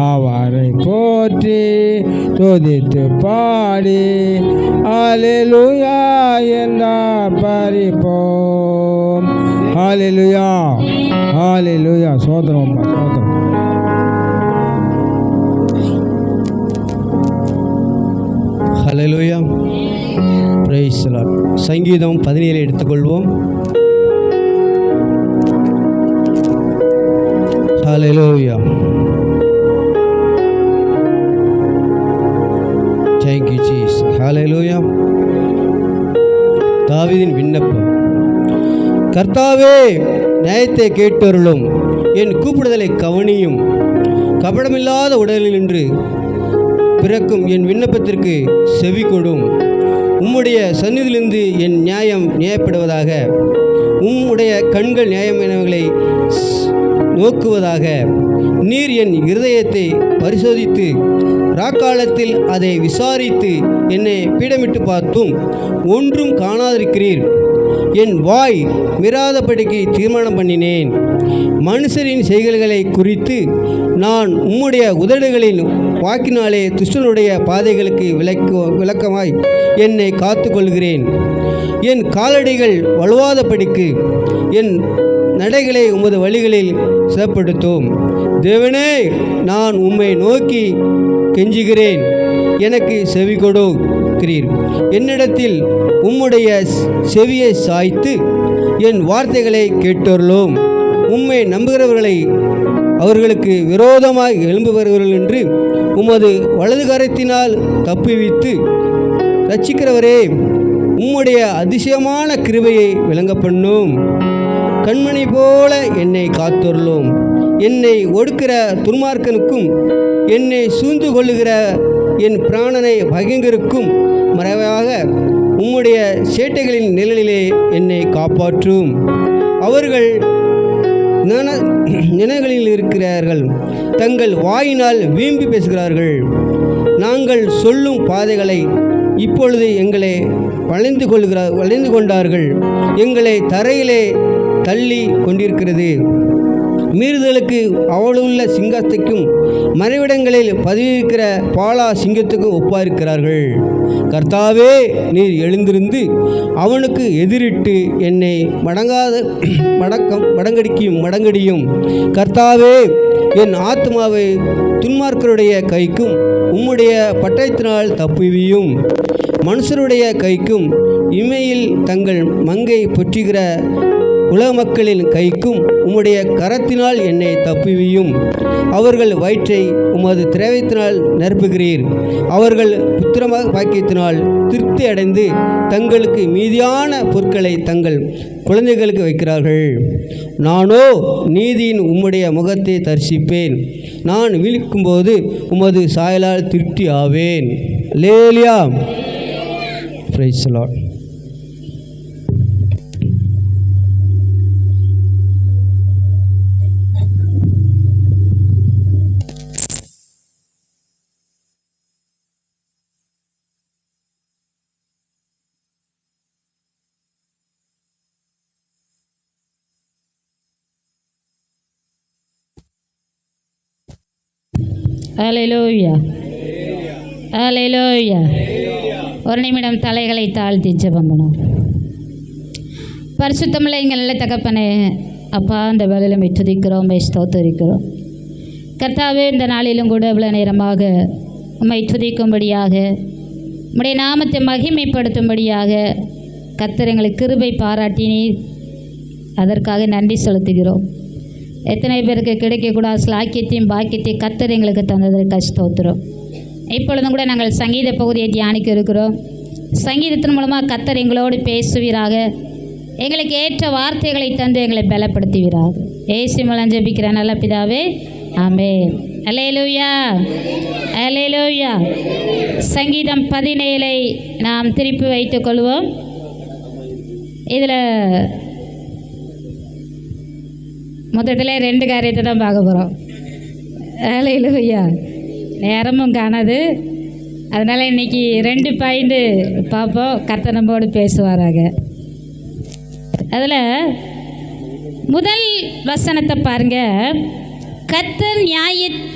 அவரை போற்றி துதித்து பாடி அல்லேலூயா என்றார் பரிபோம். ஹல்லேலூயா, ஹல்லேலூயா. சோதரம் சோதரம். ஹல்லேலூயா, பிரைஸ் தி லார்ட். சங்கீதம் 17 எடுத்துக்கொள்வோம். ஹல்லேலூயா. Thank you Jesus. ஹல்லேலூயா. தாவீதின் விண்ணப்பம். கர்த்தாவே, நியாயத்தை கேட்டருளும், என் கூப்பிடுதலை கவனியும், கபடமில்லாத உடலில் நின்று பிறக்கும் என் விண்ணப்பத்திற்கு செவி கொடும். உம்முடைய சந்நிதியிலிருந்து என் நியாயம் நியாயப்படுவதாக, உம்முடைய கண்கள் நியாயமானவைகளை நோக்குவதாக. நீர் என் இருதயத்தை பரிசோதித்து ராக்காலத்தில் அதை விசாரித்து என்னை பீடமிட்டு பார்த்தும் ஒன்றும் காணாதிருக்கிறீர். என் வாய் மீறாதபடிக்கு தீர்மானம் பண்ணினேன். மனுஷரின் செய்கைகளை குறித்து நான் உம்முடைய உதடுகளின் வாக்கினாலே துஷ்டனுடைய பாதைகளுக்கு விளக்கமாய் என்னை காத்து கொள்கிறேன். என் காலடிகள் வலுவாதபடிக்கு என் நடைகளை உமது வழிகளில் சிறப்படுத்தும். தேவனே, நான் உம்மை நோக்கி கெஞ்சுகிறேன், எனக்கு செவி கொடுக்கிறீர். என்னிடத்தில் உம்முடைய செவியை சாய்த்து என் வார்த்தைகளை கேட்டொருளும். உம்மை நம்புகிறவர்களை அவர்களுக்கு விரோதமாய் எழும்புகிறவர்கள் என்று உமது வலது கரத்தினால் தப்புவித்து ரட்சிக்கிறவரே, உம்முடைய அதிசயமான கிருபையை விளங்க பண்ணும். கண்மணி போல என்னை காத்தொருளும். என்னை ஒடுக்கிற துன்மார்க்கனுக்கும் என்னை சூழ்ந்து கொள்ளுகிற என் பிராணனை பகைங்கருக்கும் மறைவாக உம்முடைய சேட்டைகளின் நிழலிலே என்னை காப்பாற்றும். அவர்கள் நினைவுகளில் இருக்கிறார்கள், தங்கள் வாயினால் வீம்பி பேசுகிறார்கள். நாங்கள் சொல்லும் பாதைகளை இப்பொழுது எங்களை வளைந்து கொண்டார்கள். எங்களை தரையிலே தள்ளி கொண்டிருக்கிறது. மீறுதலுக்கு அவளுள்ள சிங்கத்துக்கும் மறைவிடங்களில் பதிவிருக்கிற பாலா சிங்கத்துக்கும் ஒப்பாயிருக்கிறார்கள். கர்த்தாவே, நீர் எழுந்திருந்து அவனுக்கு எதிரிட்டு என்னை மடங்கடியும். கர்த்தாவே, என் ஆத்மாவை துன்மார்க்கருடைய கைக்கும் உம்முடைய பட்டயத்தினால் தப்புவியும். மனுஷருடைய கைக்கும் இமையில் தங்கள் மங்கை பொற்றுகிற உலக மக்களின் கைக்கும் உம்முடைய கரத்தினால் என்னை தப்புவியும். அவர்கள் வயிற்றை உமது திரவியத்தினால் நிரப்புகிறீர். அவர்கள் புத்திர பாக்கியத்தினால் திருப்தி அடைந்து தங்களுக்கு மீதியான பொருட்களை தங்கள் குழந்தைகளுக்கு வைக்கிறார்கள். நானோ நீதியின் உம்முடைய முகத்தை தரிசிப்பேன். நான் விழிக்கும்போது உமது சாயலால் திருப்தி ஆவேன். லேலியா. Praise the lord. Hallelujah, hallelujah. ஒரு நிமிடம் தலைகளை தாழ்த்தி ஜெபம் பண்ணுவோம். பரிசுத்தமுள்ள எங்கள் நல்ல தகப்பனே, அப்பா, இந்த வேளையிலும் துதிக்கிறோம், ஸ்தோத்திரிக்கிறோம். கர்த்தாவே, இந்த நாளிலும் கூட இவ்வளோ நேரமாக உம்மை துதிக்கும்படியாக, உம்முடைய நாமத்தை மகிமைப்படுத்தும்படியாக கர்த்தர் எங்களுக்கு கிருபை பாராட்டினீர். அதற்காக நன்றி செலுத்துகிறோம். எத்தனை பேருக்கு கிடைக்கக்கூடாத ஸ்லாக்கியத்தையும் பாக்கியத்தையும் கர்த்தர் எங்களுக்கு தந்ததற்கு ஸ்தோத்திரம். இப்பொழுதும் கூட நாங்கள் சங்கீத பகுதியை தியானிக்க இருக்கிறோம். சங்கீதத்தின் மூலமாக கர்த்தர் எங்களோடு பேசுவீராக, எங்களுக்கு ஏற்ற வார்த்தைகளை தந்து எங்களை பலப்படுத்துவீராக. ஏசு மூலம் ஜெபிக்கிற நல்ல பிதாவே, ஆமென். அல்லேலூயா, அல்லேலூயா. சங்கீதம் 17 நாம் திருப்பி வைத்துக் கொள்வோம். இதில் மொத்தத்தில் 2 காரியத்தை தான் பார்க்க போகிறோம். அல்லேலூயா. நேரமும் காணாது, அதனால் இன்றைக்கி 2 பாயிண்ட் பார்ப்போம். கர்த்தர் நம்மோடு பேசுவாராக. அதில் முதல் வசனத்தை பாருங்க.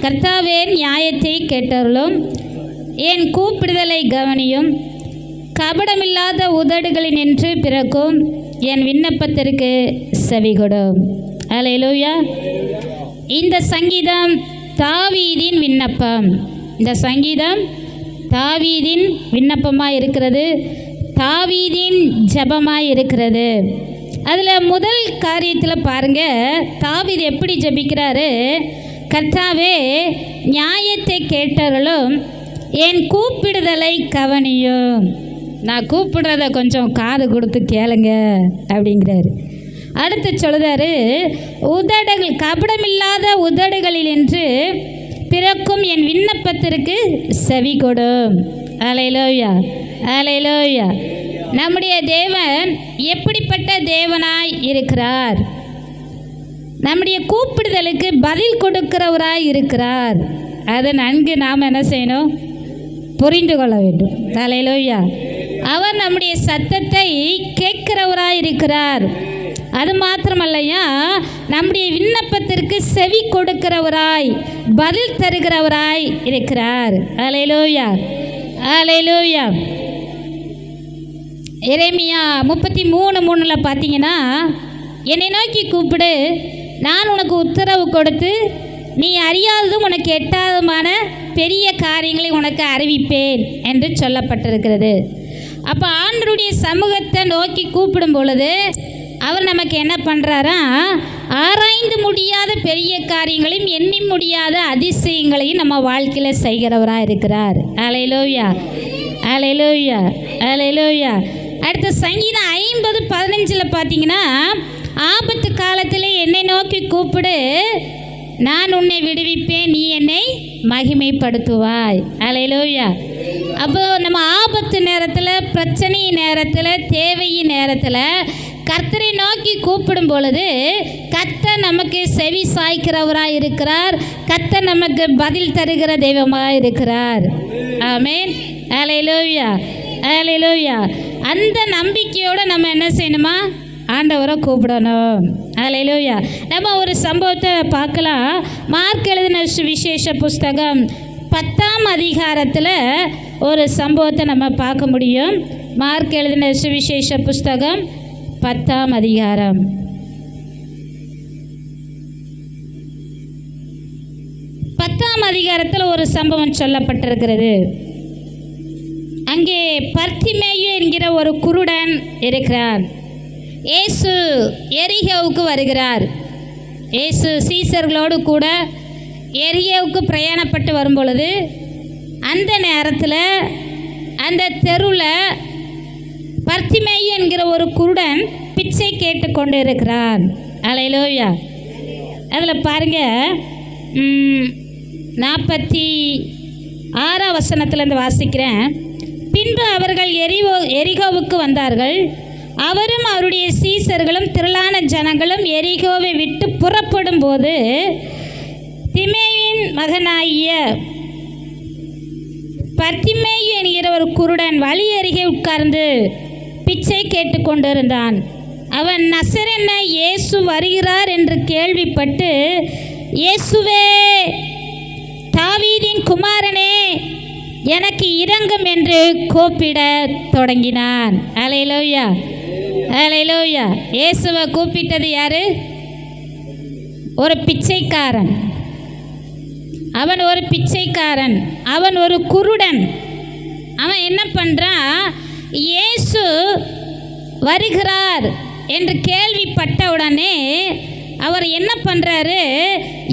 கர்த்தாவே, நியாயத்தை கேட்டருளும், என் கூப்பிடுதலை கவனியும், கபடமில்லாத உதடுகளில் நின்று பிறக்கும் என் விண்ணப்பத்திற்கு செவிகொடும். அல்லேலூயா. இந்த சங்கீதம் தாவீதின் விண்ணப்பம். இந்த சங்கீதம் தாவீதின் விண்ணப்பமாக இருக்கிறது, தாவீதின் ஜெபமாக இருக்கிறது. அதில் முதல் காரியத்தில் பாருங்கள், தாவீது எப்படி ஜெபிக்கிறாரு. கர்த்தாவே, நியாயத்தை கேட்டவர்களும் என் கூப்பிடுதலை கவனியும். நான் கூப்பிடுறத கொஞ்சம் காது கொடுத்து கேளுங்க அப்படிங்கிறாரு. அடுத்து சொல்கிறாரு, உதடுகள் கபடமில்லாத உதடுகளில் என்று பிறக்கும் என் விண்ணப்பத்திற்கு செவி கொடும். அல்லேலூயா, அல்லேலூயா. நம்முடைய தேவன் எப்படிப்பட்ட தேவனாய் இருக்கிறார்? நம்முடைய கூப்பிடுதலுக்கு பதில் கொடுக்கிறவராய் இருக்கிறார். அதை நன்கு நாம் என்ன செய்யணும்? புரிந்து கொள்ள வேண்டும். அல்லேலூயா. அவர் நம்முடைய சத்தத்தை கேட்கிறவராய் இருக்கிறார். அது மாத்திரமல்லையா, நம்முடைய விண்ணப்பத்திற்கு செவி கொடுக்கிறவராய், பதில் தருகிறவராய் இருக்கிறார். அல்லேலூயா, அல்லேலூயா. எரேமியா 33:3 பார்த்தீங்கன்னா, என்னை நோக்கி கூப்பிடு, நான் உனக்கு உத்தரவு கொடுத்து நீ அறியாததும் உனக்கு எட்டாததுமான பெரிய காரியங்களை உனக்கு அறிவிப்பேன் என்று சொல்லப்பட்டிருக்கிறது. அப்போ ஆண்டவருடைய சமூகத்தை நோக்கி கூப்பிடும் பொழுது அவர் நமக்கு என்ன பண்ணுறாரா, ஆராய்ந்து முடியாத பெரிய காரியங்களையும் எண்ணி முடியாத அதிசயங்களையும் நம்ம வாழ்க்கையில் செய்கிறவராக இருக்கிறார். அல்லேலூயா, அல்லேலூயா, அல்லேலூயா. அடுத்த சங்கீதம் 50:15 பார்த்தீங்கன்னா, ஆபத்து காலத்தில் என்னை நோக்கி கூப்பிடு, நான் உன்னை விடுவிப்பேன், நீ என்னை மகிமைப்படுத்துவாய். அல்லேலூயா. அப்போ நம்ம ஆபத்து நேரத்தில், பிரச்சனை நேரத்தில், தேவையின் நேரத்தில் கர்த்தரை நோக்கி கூப்பிடும் பொழுது கர்த்தர் நமக்கு செவி சாய்க்கிறவராக இருக்கிறார். கர்த்தர் நமக்கு பதில் தருகிற தெய்வமாக இருக்கிறார். ஆமென். அல்லேலூயா, அல்லேலூயா. அந்த நம்பிக்கையோடு நம்ம என்ன செய்யணுமா, ஆண்டவரை கூப்பிடணும். அல்லேலூயா. நம்ம ஒரு சம்பவத்தை பார்க்கலாம். மார்க் எழுதின சுவிசேஷ புஸ்தகம் 10ஆம் அதிகாரத்தில் ஒரு சம்பவத்தை நம்ம பார்க்க முடியும். மார்க் எழுதின சுவிசேஷ புஸ்தகம் 10ஆம் அதிகாரம். பத்தாம் அதிகாரத்தில் ஒரு சம்பவம் சொல்லப்பட்டிருக்கிறது. அங்கே பர்த்திமேயு என்கிற ஒரு குருடன் இருக்கிறான். இயேசு எரிகோவுக்கு வருகிறார். இயேசு சீசர்களோடு கூட எரிகோவுக்கு பிரயாணப்பட்டு வரும் பொழுது அந்த நேரத்தில் அந்த தெருவில் பர்த்திமேயு என்கிற ஒரு குருடன் பிச்சை கேட்டு கொண்டு இருக்கிறான். அல்லேலூயா. அதில் பாருங்கள், 46ஆம் வசனத்திலேருந்து வாசிக்கிறேன். பின்பு அவர்கள் எரிகோவுக்கு வந்தார்கள். அவரும் அவருடைய சீசர்களும் திரளான ஜனங்களும் எரிகோவை விட்டு புறப்படும் போது திமேயின் மகனாகிய பர்த்திமேயு என்கிற ஒரு குருடன் வழி அருகே உட்கார்ந்து பிச்சை கேட்டு கொண்டிருந்தான். அவன் நசரேயனான இயேசு வருகிறார் என்று கேள்விப்பட்டு, இயேசுவே, தாவீதின் குமாரனே, எனக்கு இரங்கும் என்று கூப்பிட தொடங்கினான். அல்லேலூயா, அல்லேலூயா. இயேசுவை கூப்பிட்டது யாரு? ஒரு பிச்சைக்காரன். அவன் ஒரு பிச்சைக்காரன், அவன் ஒரு குருடன். அவன் என்ன பண்ணுறான், இயேசு வருகிறார் என்று கேள்விப்பட்ட உடனே அவர் என்ன பண்ணுறாரு,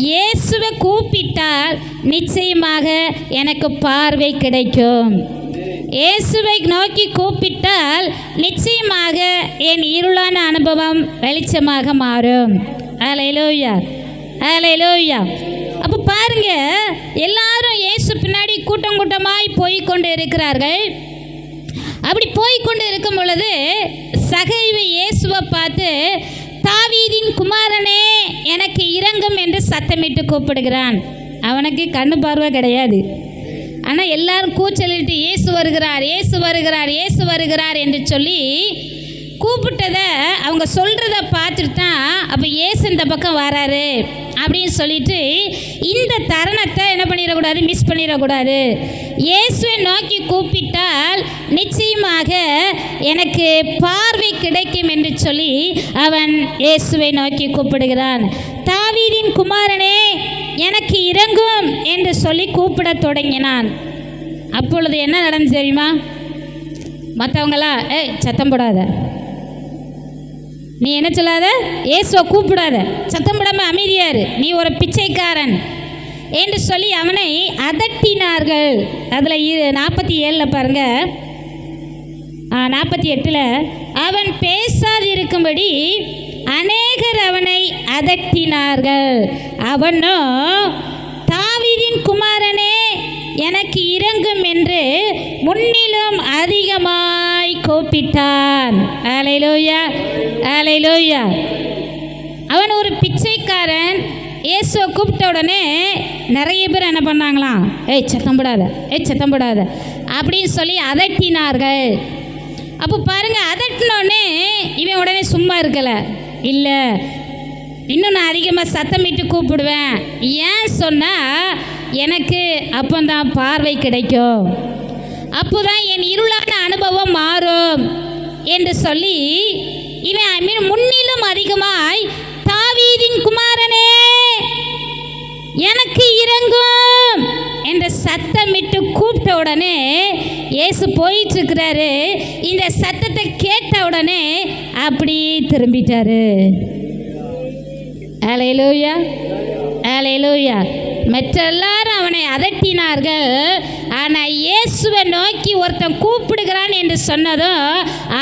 இயேசுவை கூப்பிட்டால் நிச்சயமாக எனக்கு பார்வை கிடைக்கும், இயேசுவை நோக்கி கூப்பிட்டால் நிச்சயமாக என் இருளான அனுபவம் வெளிச்சமாக மாறும். அல்லேலூயா, அல்லேலூயா. அப்போ பாருங்க, எல்லாரும் இயேசு பின்னாடி கூட்டம் கூட்டமாய் போய்கொண்டு இருக்கிறார்கள். அப்படி போய்கொண்டு இருக்கும் பொழுது சகைவு இயேசுவை பார்த்து, தாவீதின் குமாரனே, எனக்கு இரங்கும் என்று சத்தமிட்டு கூப்பிடுகிறான். அவனுக்கு கண்ணு பார்வை கிடையாது. ஆனால் எல்லாரும் கூச்சலிட்டு இயேசு வருகிறார், இயேசு வருகிறார், இயேசு வருகிறார் என்று சொல்லி கூப்பிட்டதை அவங்க சொல்கிறத பார்த்துட்டு தான் அப்போ இயேசு இந்த பக்கம் வராரு அப்படின்னு சொல்லிட்டு இந்த தருணத்தை என்ன பண்ணிடக்கூடாது, மிஸ் பண்ணிடக்கூடாது. இயேசுவை நோக்கி கூப்பிட்டால் நிச்சயமாக எனக்கு பார்வை கிடைக்கும் என்று சொல்லி அவன் இயேசுவை நோக்கி கூப்பிடுகிறான். தாவீதின் குமாரனே, எனக்கு இரங்கும் என்று சொல்லி கூப்பிட தொடங்கினான். அப்பொழுது என்ன நடந்துச்சு தெரியுமா? மற்றவங்களா, சத்தம் போடாத, நீ என்ன சொல்லாத, இயேசுவை கூப்பிடாத, சத்தம் போடாமல் அமைதியாரு, நீ ஒரு பிச்சைக்காரன் என்று சொல்லி அவனை அதட்டினார்கள். அதில் 47 பாருங்க, 48 அவன் பேசாதிருக்கும்படி அநேகர் அவனை அதட்டினார்கள். அவனோ, தாவீதின் குமாரனே, எனக்கு இரங்கும் என்று முன்னிலும் அதிகமாய் கூப்பிட்டான். அல்லேலூயா, அல்லேலூயா. அவன் ஒரு பிச்சைக்காரன். இயேசுவை கூப்பிட்ட உடனே நிறைய பேர் என்ன பண்ணாங்களாம், சத்தம் போடாத, சத்தம் போடாத அப்படின்னு சொல்லி அதட்டினார்கள். அப்போ பாருங்கள், அதட்டினோடனே இவன் உடனே சும்மா இருக்கலை. இல்லை, இன்னும் நான் அதிகமாக சத்தமிட்டு கூப்பிடுவேன். ஏன் சொன்னால் எனக்கு அப்போதான் பார்வை கிடைக்கும், அப்போதான் என் இருளான அனுபவம் மாறும் என்று சொல்லி இவன் முன்னிலும் அதிகமாய் தாவீதின் குமாரனே எனக்கு இறங்கும் என்ற சத்தமிட்டு கூப்பிட்ட உடனே இயேசு போயிட்டு இருக்கிறாரு. இந்த சத்தத்தை கேட்ட உடனே அப்படியே திரும்பிட்டாரு. அல்லேலூயா, அல்லேலூயா. மற்ற எல்லாரும் அவனை அதட்டினார்கள். ஆனால் இயேசுவை நோக்கி ஒருத்தன் கூப்பிடுகிறான் என்று சொன்னதும்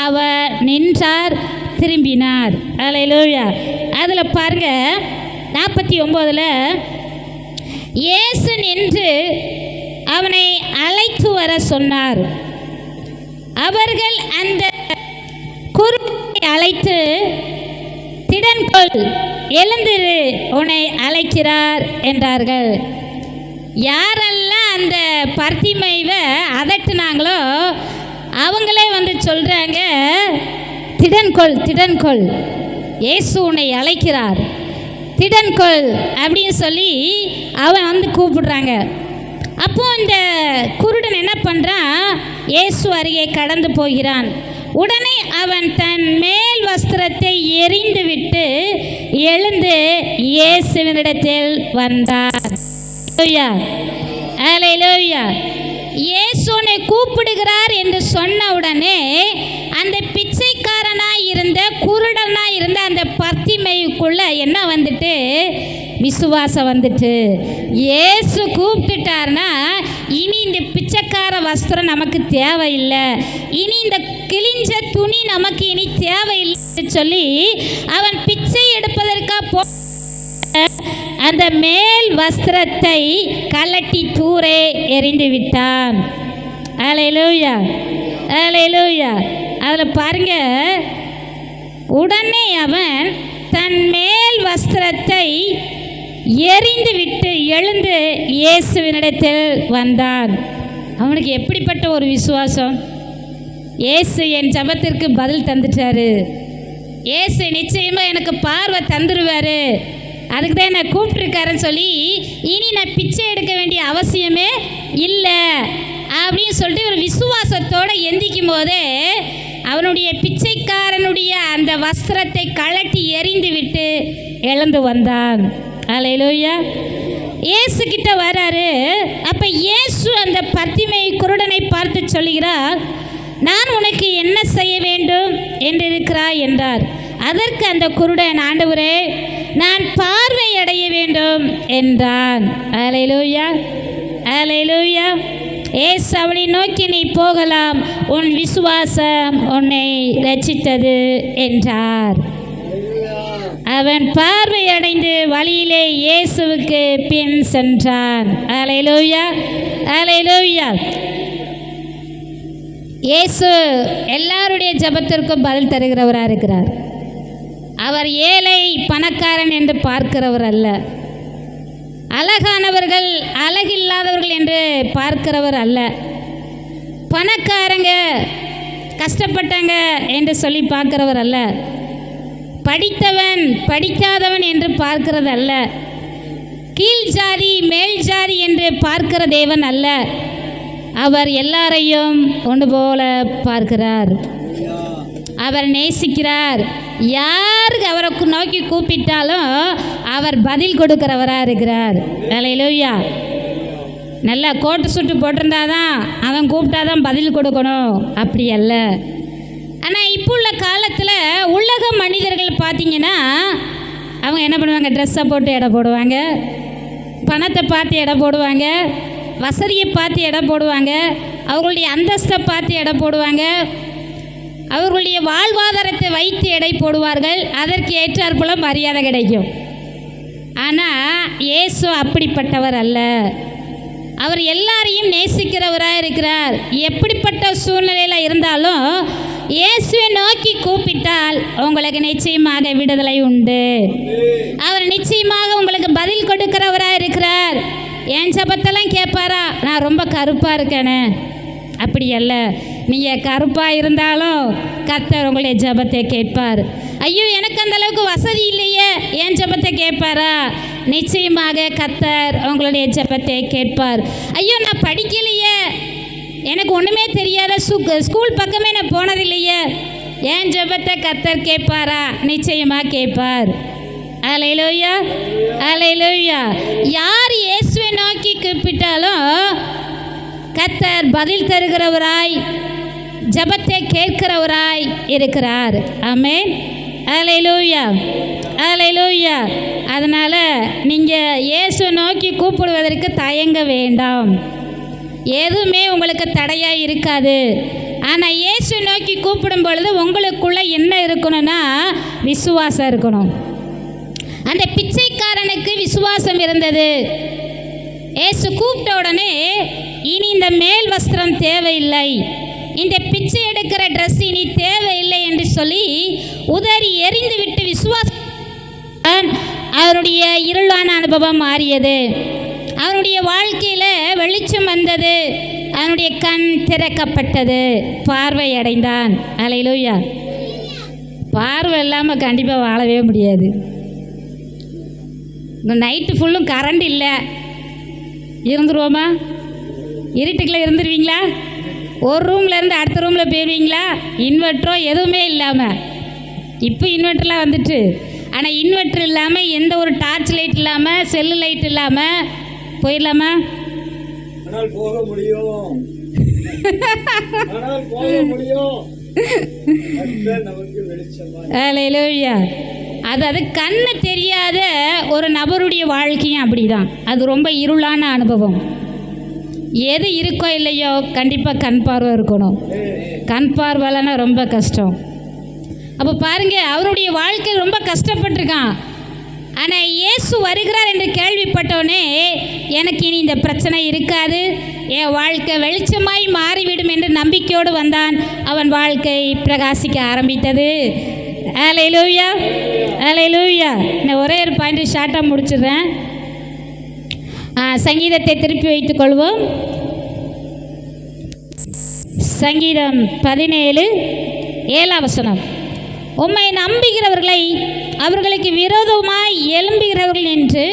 அவர் நின்றார், திரும்பினார். அல்லேலூயா. அதில் பாருங்க 49 இயேசு நின்று அவனை அழைத்து வர சொன்னார். அவர்கள் அந்த குருடனை அழைத்து, திடன்கொள், எழுந்திரு, உன்னை அழைக்கிறார் என்றார்கள். யாரெல்லாம் அந்த பர்த்திமைவை அதட்டுனாங்களோ அவங்களே வந்து சொல்கிறாங்க, திடன்கொள், திடன்கொள், இயேசு உன்னை அழைக்கிறார், திடன்கொள் அப்படின்னு சொல்லி அவன் வந்து கூப்பிடுறாங்க. அப்போ இந்த குருடன் என்ன பண்ணுறான், இயேசு அருகே கடந்து போகிறான். உடனே அவன் தன் மேல் வஸ்திரத்தை எறிந்து விட்டு எழுந்து இயேசுவினிடத்தில் வந்தார். அல்லேலூயா. இயேசு உன்னை கூப்பிடுகிறார் என்று சொன்ன உடனே அந்த பிச்சைக்காரனாய் இருந்த, குருடனாய் இருந்த அந்த பர்த்திமைக்குள்ள என்ன வந்துட்டு, விசுவாசம் வந்துட்டு. இயேசு கூப்பிட்டுட்டார்னா இனி இந்த பிச்சைக்கார வஸ்திரம் நமக்கு தேவையில்லை, இனி இந்த கிழிஞ்ச துணி நமக்கு இனி தேவையில்லை சொல்லி அவன் பிச்சை எடுப்பதற்காக அந்த மேல் வஸ்திரத்தை கலட்டி தூரே எறிந்து விட்டான். அல்லேலூயா, அல்லேலூயா. அதில் பாருங்க, உடனே அவன் தன் மேல் வஸ்திரத்தை எறிந்து விட்டு எழுந்து இயேசுவினிடத்தில் வந்தான். அவனுக்கு எப்படிப்பட்ட ஒரு விசுவாசம்! இயேசு என் ஜெபத்திற்கு பதில் தந்துட்டாரு, இயேசு நிச்சயமாக எனக்கு பார்வை தந்துடுவார், அதுக்கு தான் நான் கூப்பிட்டுருக்காருன்னு சொல்லி இனி நான் பிச்சை எடுக்க வேண்டிய அவசியமே இல்லை அப்படின்னு சொல்லிட்டு ஒரு விசுவாசத்தோடு எந்திக்கும் போதே அவனுடைய பிச்சைக்காரனுடைய அந்த வஸ்திரத்தை கழட்டி எறிந்து விட்டு எழுந்து வந்தான். அல்லேலூயா. இயேசு கிட்ட வராரு. அப்போ இயேசு அந்த பர்த்திமை குருடனை பார்த்து சொல்லுகிறார், நான் உனக்கு என்ன செய்ய வேண்டும் என்று இருக்கிறாய் என்றார். அதற்கு அந்த குருடன், ஆண்டவரே, நான் பார்வை அடைய வேண்டும் என்றான். அல்லேலூயா, அல்லேலூயா. இயேசு அவனை நோக்கி, நீ போகலாம், உன் விசுவாசம் உன்னை ரட்சித்தது என்றார். அவன் பார்வை அடைந்து வழியிலே இயேசுவுக்கு பின் சென்றான். அல்லேலூயா, அல்லேலூயா. இயேசு எல்லாருடைய ஜெபத்திற்கும் பதில் தருகிறவராக இருக்கிறார். அவர் ஏழை பணக்காரன் என்று பார்க்கிறவர் அல்ல, அழகானவர்கள் அழகில்லாதவர்கள் என்று பார்க்கிறவர் அல்ல, பணக்காரங்க கஷ்டப்பட்டாங்க என்று சொல்லி பார்க்கிறவர் அல்ல, படித்தவன் படிக்காதவன் என்று பார்க்கிறது அல்ல, கீழ் ஜாதி மேல் ஜாதி என்று பார்க்கிற தேவன் அல்ல. அவர் எல்லாரையும் ஒன்று போல பார்க்கிறார். அவர் நேசிக்கிறார். யார் அவரை நோக்கி கூப்பிட்டாலும் அவர் பதில் கொடுக்கிறவராக இருக்கிறார். அல்லேலூயா. நல்லா கோட்டு சுட்டு போட்டிருந்தாதான் அவன் கூப்பிட்டாதான் பதில் கொடுக்கணும், அப்படி அல்ல. ஆனால் இப்போ உள்ள காலத்தில் உலக மனிதர்கள் பார்த்திங்கன்னா அவங்க என்ன பண்ணுவாங்க, ட்ரெஸ்ஸை போட்டு எடை போடுவாங்க, பணத்தை பார்த்து எடை போடுவாங்க, வசதியை பார்த்து எடை போடுவாங்க, அவர்களுடைய அந்தஸ்தை பார்த்து எடை போடுவாங்க, அவர்களுடைய வாழ்வாதாரத்தை வைத்து எடை போடுவார்கள். அதற்கு ஏற்றாற்போல மரியாதை கிடைக்கும். ஆனால் இயேசு அப்படிப்பட்டவர் அல்ல. அவர் எல்லாரையும் நேசிக்கிறவராக இருக்கிறார். எப்படிப்பட்ட சூழ்நிலையில் இருந்தாலும் இயேசுவை நோக்கி கூப்பிட்டால் உங்களுக்கு நிச்சயமாக விடுதலை உண்டு. அவர் நிச்சயமாக உங்களுக்கு பதில் கொடுக்கிறவராக இருக்கிறார். என் ஜெபத்தெல்லாம் கேட்பாரா, நான் ரொம்ப கருப்பாக இருக்கேனே, அப்படி அல்ல. நீங்கள் கருப்பாக இருந்தாலும் கர்த்தர் உங்களுடைய ஜெபத்தை கேட்பார். ஐயோ எனக்கு அந்த அளவுக்கு வசதி இல்லையே, என் ஜெபத்தை கேட்பாரா? நிச்சயமாக கர்த்தர் உங்களுடைய ஜெபத்தை கேட்பார். ஐயோ நான் படிக்கலையே, எனக்கு ஒன்றுமே தெரியாத, ஸ்கூல் பக்கமே நான் போனதில்லையே, என் ஜெபத்தை கர்த்தர் கேட்பாரா? நிச்சயமாக கேட்பார். அல்லேலூயா, அல்லேலூயா. யார் இயேசுவை நோக்கி கூப்பிட்டாலும் கர்த்தர் பதில் தருகிறவராய், ஜெபத்தை கேட்கிறவராய் இருக்கிறார். ஆமென், அல்லேலூயா, அல்லேலூயா. அதனால் நீங்கள் இயேசுவை நோக்கி கூப்பிடுவதற்கு தயங்க வேண்டாம். எதுவுமே உங்களுக்கு தடையாக இருக்காது. ஆனால் இயேசு நோக்கி கூப்பிடும் பொழுது உங்களுக்குள்ளே என்ன இருக்கணும்னா விசுவாசம் இருக்கணும். அந்த பிச்சைக்காரனுக்கு விசுவாசம் இருந்தது. இயேசு கூப்பிட்ட உடனே இனி இந்த மேல் வஸ்திரம் தேவையில்லை, இந்த பிச்சை எடுக்கிற ட்ரெஸ் இனி தேவையில்லை என்று சொல்லி உதறி எறிந்து விட்டு விசுவாசம் அவருடைய இருளான அனுபவம் மாறியது. அவனுடைய வாழ்க்கையில் வெளிச்சம் வந்தது. அவனுடைய கண் திறக்கப்பட்டது. பார்வை அடைந்தான். அல்லேலூயா. பார்வை இல்லாமல் கண்டிப்பாக வாழவே முடியாது. நைட்டு ஃபுல்லும் கரண்ட் இல்லை, இருந்துருவோமா? இருட்டுக்குள்ளே இருந்துருவீங்களா? ஒரு ரூம்லேருந்து அடுத்த ரூமில் போயிடுவீங்களா? இன்வெர்ட்டரோ எதுவுமே இல்லாமல். இப்போ இன்வெர்ட்டர்லாம் வந்துட்டு, ஆனால் இன்வெர்ட்டர் இல்லாமல், எந்த ஒரு டார்ச் லைட் இல்லாமல், செல்லு லைட் இல்லாமல் போயிடலாமா? போக முடியும். அல்லேலூயா. அது கண்ணு தெரியாத ஒரு நபருடைய வாழ்க்கையும் அப்படிதான். அது ரொம்ப இருளான அனுபவம். எது இருக்கோ இல்லையோ கண்டிப்பாக கண் பார்வை இருக்கணும். கண் பார்வைனா ரொம்ப கஷ்டம். அப்போ பாருங்க, அவருடைய வாழ்க்கை ரொம்ப கஷ்டப்பட்டிருக்கான். ஆனால் இயேசு வருகிறார் என்று கேள்விப்பட்டோன்னே எனக்கு இனி இந்த பிரச்சனை இருக்காது, என் வாழ்க்கை வெளிச்சமாய் மாறிவிடும் என்று நம்பிக்கையோடு வந்தான். அவன் வாழ்க்கை பிரகாசிக்க ஆரம்பித்தது. அல்லேலூயா, அல்லேலூயா. நான் ஒரே ஒரு பாயிண்ட் ஷார்ட்டாக முடிச்சிடுறேன். சங்கீதத்தை திருப்பி வைத்துக் கொள்வோம். சங்கீதம் 17:7 உம்மை நம்புகிறவர்களை அவர்களுக்கு விரோதமாய் எழும்புகிறவர்கள் என்று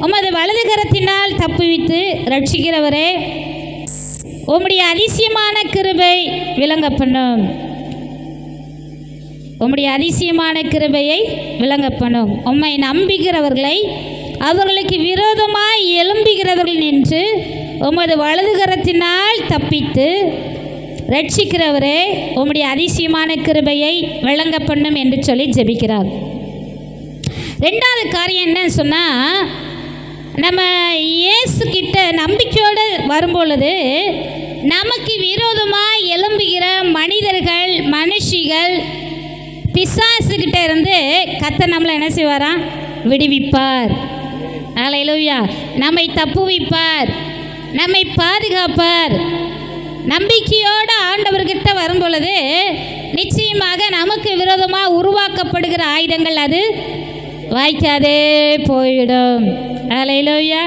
உமது வலது கரத்தினால் தப்புவித்து ரட்சிக்கிறவரே, உம்முடைய அதிசயமான கிருபை விளங்க பண்ணும். உம்முடைய அதிசயமான கிருபையை விளங்க பண்ணும். உம்மை நம்புகிறவர்களை அவர்களுக்கு விரோதமாய் எழும்புகிறவர்கள் என்று உமது வலது கரத்தினால் தப்பித்து ரட்சிக்கிறவரே, உம்முடைய அதிசயமான கிருபையை விளங்க பண்ணும் என்று சொல்லி ஜெபிக்கிறார். ரெண்டாவது காரியம் என்னன்னு சொன்னால், நம்ம இயேசு கிட்ட நம்பிக்கையோடு வரும்பொழுது நமக்கு விரோதமாக எழும்புகிற மனிதர்கள், மனுஷிகள், பிசாசுகிட்ட இருந்து கர்த்தர் நம்மளை என்ன செய்வாராம்? விடுவிப்பார். அல்லேலூயா. நம்மை தப்புவிப்பார், நம்மை பாதுகாப்பார். நம்பிக்கையோடு ஆண்டவர்கிட்ட வரும் பொழுது நிச்சயமாக நமக்கு விரோதமாக உருவாக்கப்படுகிற ஆயுதங்கள் அது வாய்க்காதே போயிடும். அல்லேலூயா,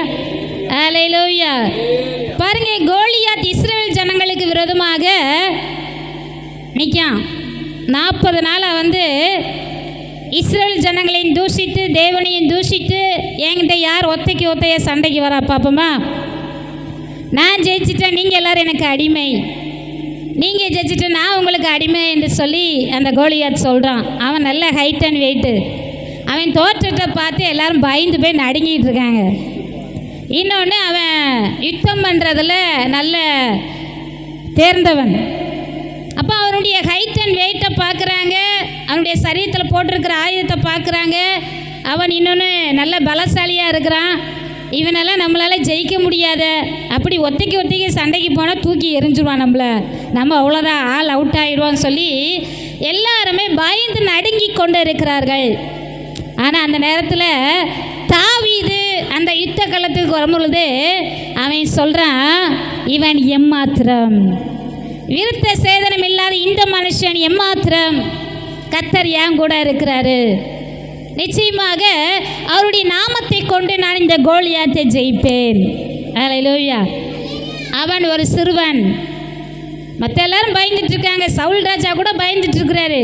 அல்லேலூயா. பாருங்க, கோலியாத் இஸ்ரவேல் ஜனங்களுக்கு விரோதமாக நிற்கான். 40 நாளாக இஸ்ரவேல் ஜனங்களையும் தூஷித்து தேவனையும் தூஷித்து, என்கிட்ட யார் ஒத்தைக்கு ஒத்தைய சண்டைக்கு வரா பாப்போமா? நான் ஜெயிச்சிட்டேன், நீங்கள் எல்லோரும் எனக்கு அடிமை, நீங்கள் ஜெயிச்சிட்டு நான் உங்களுக்கு அடிமை என்று சொல்லி அந்த கோலியாத் சொல்கிறான். அவன் நல்ல ஹைட் அண்ட் வெயிட்டு. அவன் தோற்றத்தை பார்த்து எல்லாரும் பயந்து போய் நடுங்கிட்டு இருக்காங்க. இன்னொன்று, அவன் யுத்தம் பண்ணுறதில் நல்ல தேர்ந்தவன். அப்போ அவனுடைய ஹைட் அண்ட் வெயிட்டை பார்க்குறாங்க, அவனுடைய சரீரத்தில் போட்டிருக்கிற ஆயுதத்தை பார்க்குறாங்க. அவன் இன்னொன்று நல்ல பலசாலியாக இருக்கிறான். இவனெல்லாம் நம்மளால் ஜெயிக்க முடியாத, அப்படி ஒத்தைக்கு சண்டைக்கு போனால் தூக்கி எரிஞ்சிருவான் நம்மளை, நம்ம அவ்வளோதான், ஆள் அவுட் ஆகிடுவான்னு சொல்லி எல்லாருமே பயந்து நடுங்கி கொண்டு இருக்கிறார்கள். ஆனால் அந்த நேரத்தில் தாவீது அந்த யுத்த களத்துக்கு வரும்பொழுது அவன் சொல்கிறான், இவன் எம்மாத்திரம், விருத்த சேதனம் இல்லாத இந்த மனுஷன் எம்மாத்திரம், கர்த்தர் ஏன் கூட இருக்கிறாரு. நிச்சயமாக அவருடைய நாமத்தை கொண்டு நான் இந்த கோலியாத்தை ஜெயிப்பேன். அல்லேலூயா. அவன் ஒரு சிறுவன், மற்ற எல்லாரும் பயந்துட்டு இருக்காங்க, சவுல் ராஜா கூட பயந்துட்டு இருக்கிறாரு.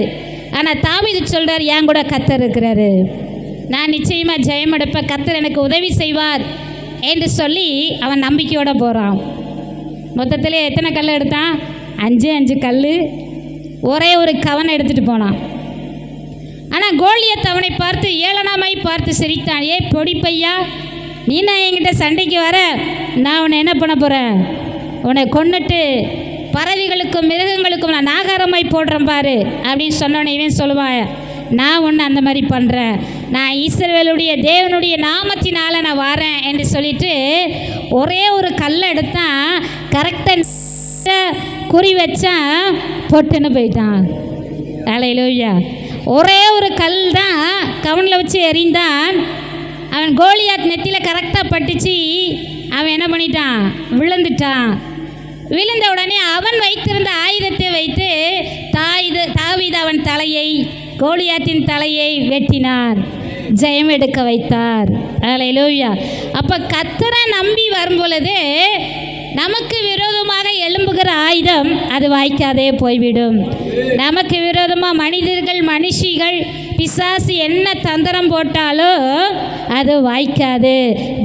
ஆனால் தாவீது சொல்கிறார், என் கூட கர்த்தர் இருக்கிறாரு, நான் நிச்சயமாக ஜெயம் எடுப்பேன், கர்த்தர் எனக்கு உதவி செய்வார் என்று சொல்லி அவன் நம்பிக்கையோடு போகிறான். மொத்தத்தில் எத்தனை கல் எடுத்தான்? 5 கல், ஒரே ஒரு கவனை எடுத்துகிட்டு போனான். ஆனால் கோலியத் அவனை பார்த்து ஏளனமாய் பார்த்து சிரித்தான். ஏ பொடி பையா, நீ நான் என்கிட்ட சண்டைக்கு வர, நான் உன்னை என்ன பண்ண போகிறேன்? உன்னை கொன்னுட்டு பறவைகளுக்கும் மிருகங்களுக்கும் நான் ஆகாரமாய் போடுறேன் பாரு அப்படின்னு சொன்னோன்னே இவன் சொல்லுவான், நான் ஒன்று அந்த மாதிரி பண்ணுறேன், நான் இஸ்ரவேலுடைய தேவனுடைய நாமத்தினால் நான் வரேன் என்று சொல்லிட்டு ஒரே ஒரு கல்லை எடுத்தான். கரெக்டாக குறி வச்சான், பொட்டுன்னு போயிட்டான். அல்லேலூயா. ஒரே ஒரு கல் தான் கவுனில் வச்சு எறிந்தான். அவன் கோலியாத் நெத்தியில் கரெக்டாக பட்டுச்சு. அவன் என்ன பண்ணிட்டான்? விழுந்துட்டான். விழுந்த உடனே அவன் வைத்திருந்த ஆயுதத்தை வைத்து தாவீது அவன் தலையை, கோலியாத்தின் தலையை வெட்டினார், ஜெயம் எடுக்க வைத்தார். அல்லேலூயா. அப்போ கர்த்தரை நம்பி வரும் பொழுது நமக்கு விரோதமாக எழும்புகிற ஆயுதம் அது வாய்க்காதே போய்விடும். நமக்கு விரோதமாக மனிதர்கள், மனுஷிகள், பிசாசு என்ன தந்திரம் போட்டாலும் அது வாய்க்காது,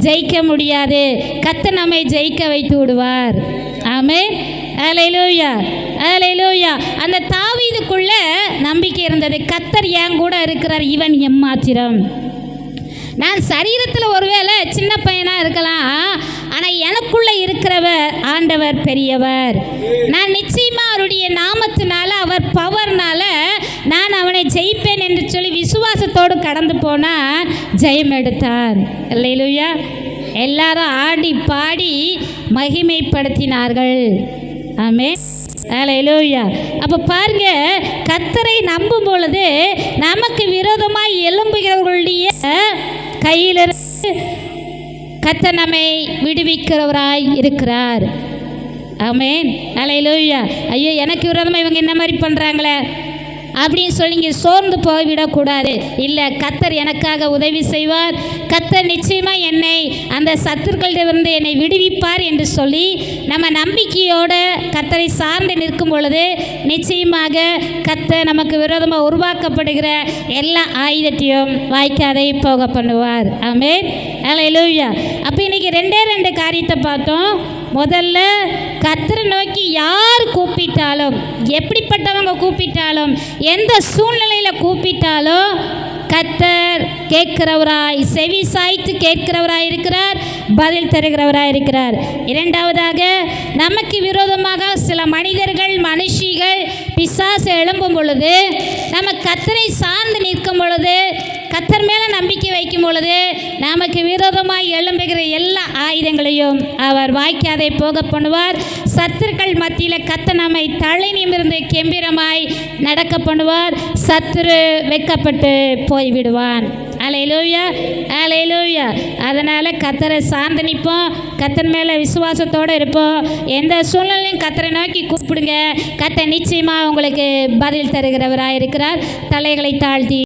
ஜெயிக்க முடியாது. கர்த்தர் நம்மை ஜெயிக்க வைத்து விடுவார். ஆமென். அல்லேலூயா, அல்லேலூயா. அந்த தாவீதுக்குள்ள நம்பிக்கை இருந்தது. கர்த்தர் என் கூட இருக்கிறார், இவன் எம்மாத்திரம். நான் சரீரத்தில் ஒருவேளை சின்ன பையனாக இருக்கலாம், ஆனால் எனக்குள்ளே இருக்கிறவர் ஆண்டவர் பெரியவர். நான் நிச்சயமாக அவருடைய நாமத்தினால, அவர் பவர்னால நான் அவனை ஜெயிப்பேன் என்று சொல்லி விசுவாசத்தோடு கடந்து போனான், ஜெயம் எடுத்தான். அல்லேலூயா. எல்லாரும் ஆடி பாடி மகிமைப்படுத்தினார்கள். ஆமென். அல்லேலூயா. அப்போ பாருங்க, கர்த்தரை நம்பும் பொழுது நமக்கு விரோதமாய் எழும்புகிறவர்களுடைய கையிலிருந்து கர்த்தர் நம்மை விடுவிக்கிறவராய் இருக்கிறார். ஆமென். அல்லேலூயா. ஐயோ, எனக்கு விரோதமாக இவங்க என்ன மாதிரி பண்ணுறாங்களே அப்படின்னு சொல்லி இங்கே சோர்ந்து போய்விடக்கூடாது. இல்லை, கர்த்தர் எனக்காக உதவி செய்வார், கர்த்தர் நிச்சயமாக என்னை அந்த சத்துருக்களிடமிருந்து என்னை விடுவிப்பார் என்று சொல்லி நம்ம நம்பிக்கையோடு கர்த்தரை சார்ந்து நிற்கும் பொழுது நிச்சயமாக கர்த்தர் நமக்கு விரோதமாக உருவாக்கப்படுகிற எல்லா ஆயுதத்தையும் வாய்க்காதை போக பண்ணுவார். ஆமென். அல்லேலூயா. அப்போ இன்றைக்கி 2 காரியத்தை பார்த்தோம். முதல்ல, கர்த்தரை நோக்கி யார் கூப்பிட்டாலும், எப்படிப்பட்டவங்க கூப்பிட்டாலும், எந்த சூழ்நிலையில் கூப்பிட்டாலும் கர்த்தர் கேட்கிறவராய், செவி சாய்த்து கேட்கிறவராய் இருக்கிறார், பதில் தருகிறவராய் இருக்கிறார். 2வதாக, நமக்கு விரோதமாக சில மனிதர்கள், மனுஷிகள், பிசாசு எழும்பும் பொழுது நம்ம கர்த்தரை சார்ந்து நிற்கும் பொழுது, கர்த்தர் மேலே நம்பிக்கை வைக்கும் பொழுது நமக்கு விரோதமாக எழும்புகிற எல்லா ஆயுதங்களையும் அவர் வாய்க்காதை போக பண்ணுவார். சத்துருக்கள் மத்தியில் கர்த்தர் நம்மை தலை நிமிர்ந்து கெம்பீரமாய் நடக்க பண்ணுவார். சத்துரு வெட்கப்பட்டு போய்விடுவான். அல்லேலூயா, அல்லேலூயா. அதனால் கர்த்தரை சார்ந்து நிற்போம், கர்த்தர் மேலே விசுவாசத்தோடு இருப்போம். எந்த சூழ்நிலையும் கர்த்தரை நோக்கி கூப்பிடுங்க, கர்த்தர் நிச்சயமாக உங்களுக்கு பதில் தருகிறவராக இருக்கிறார். தலைகளை தாழ்த்தி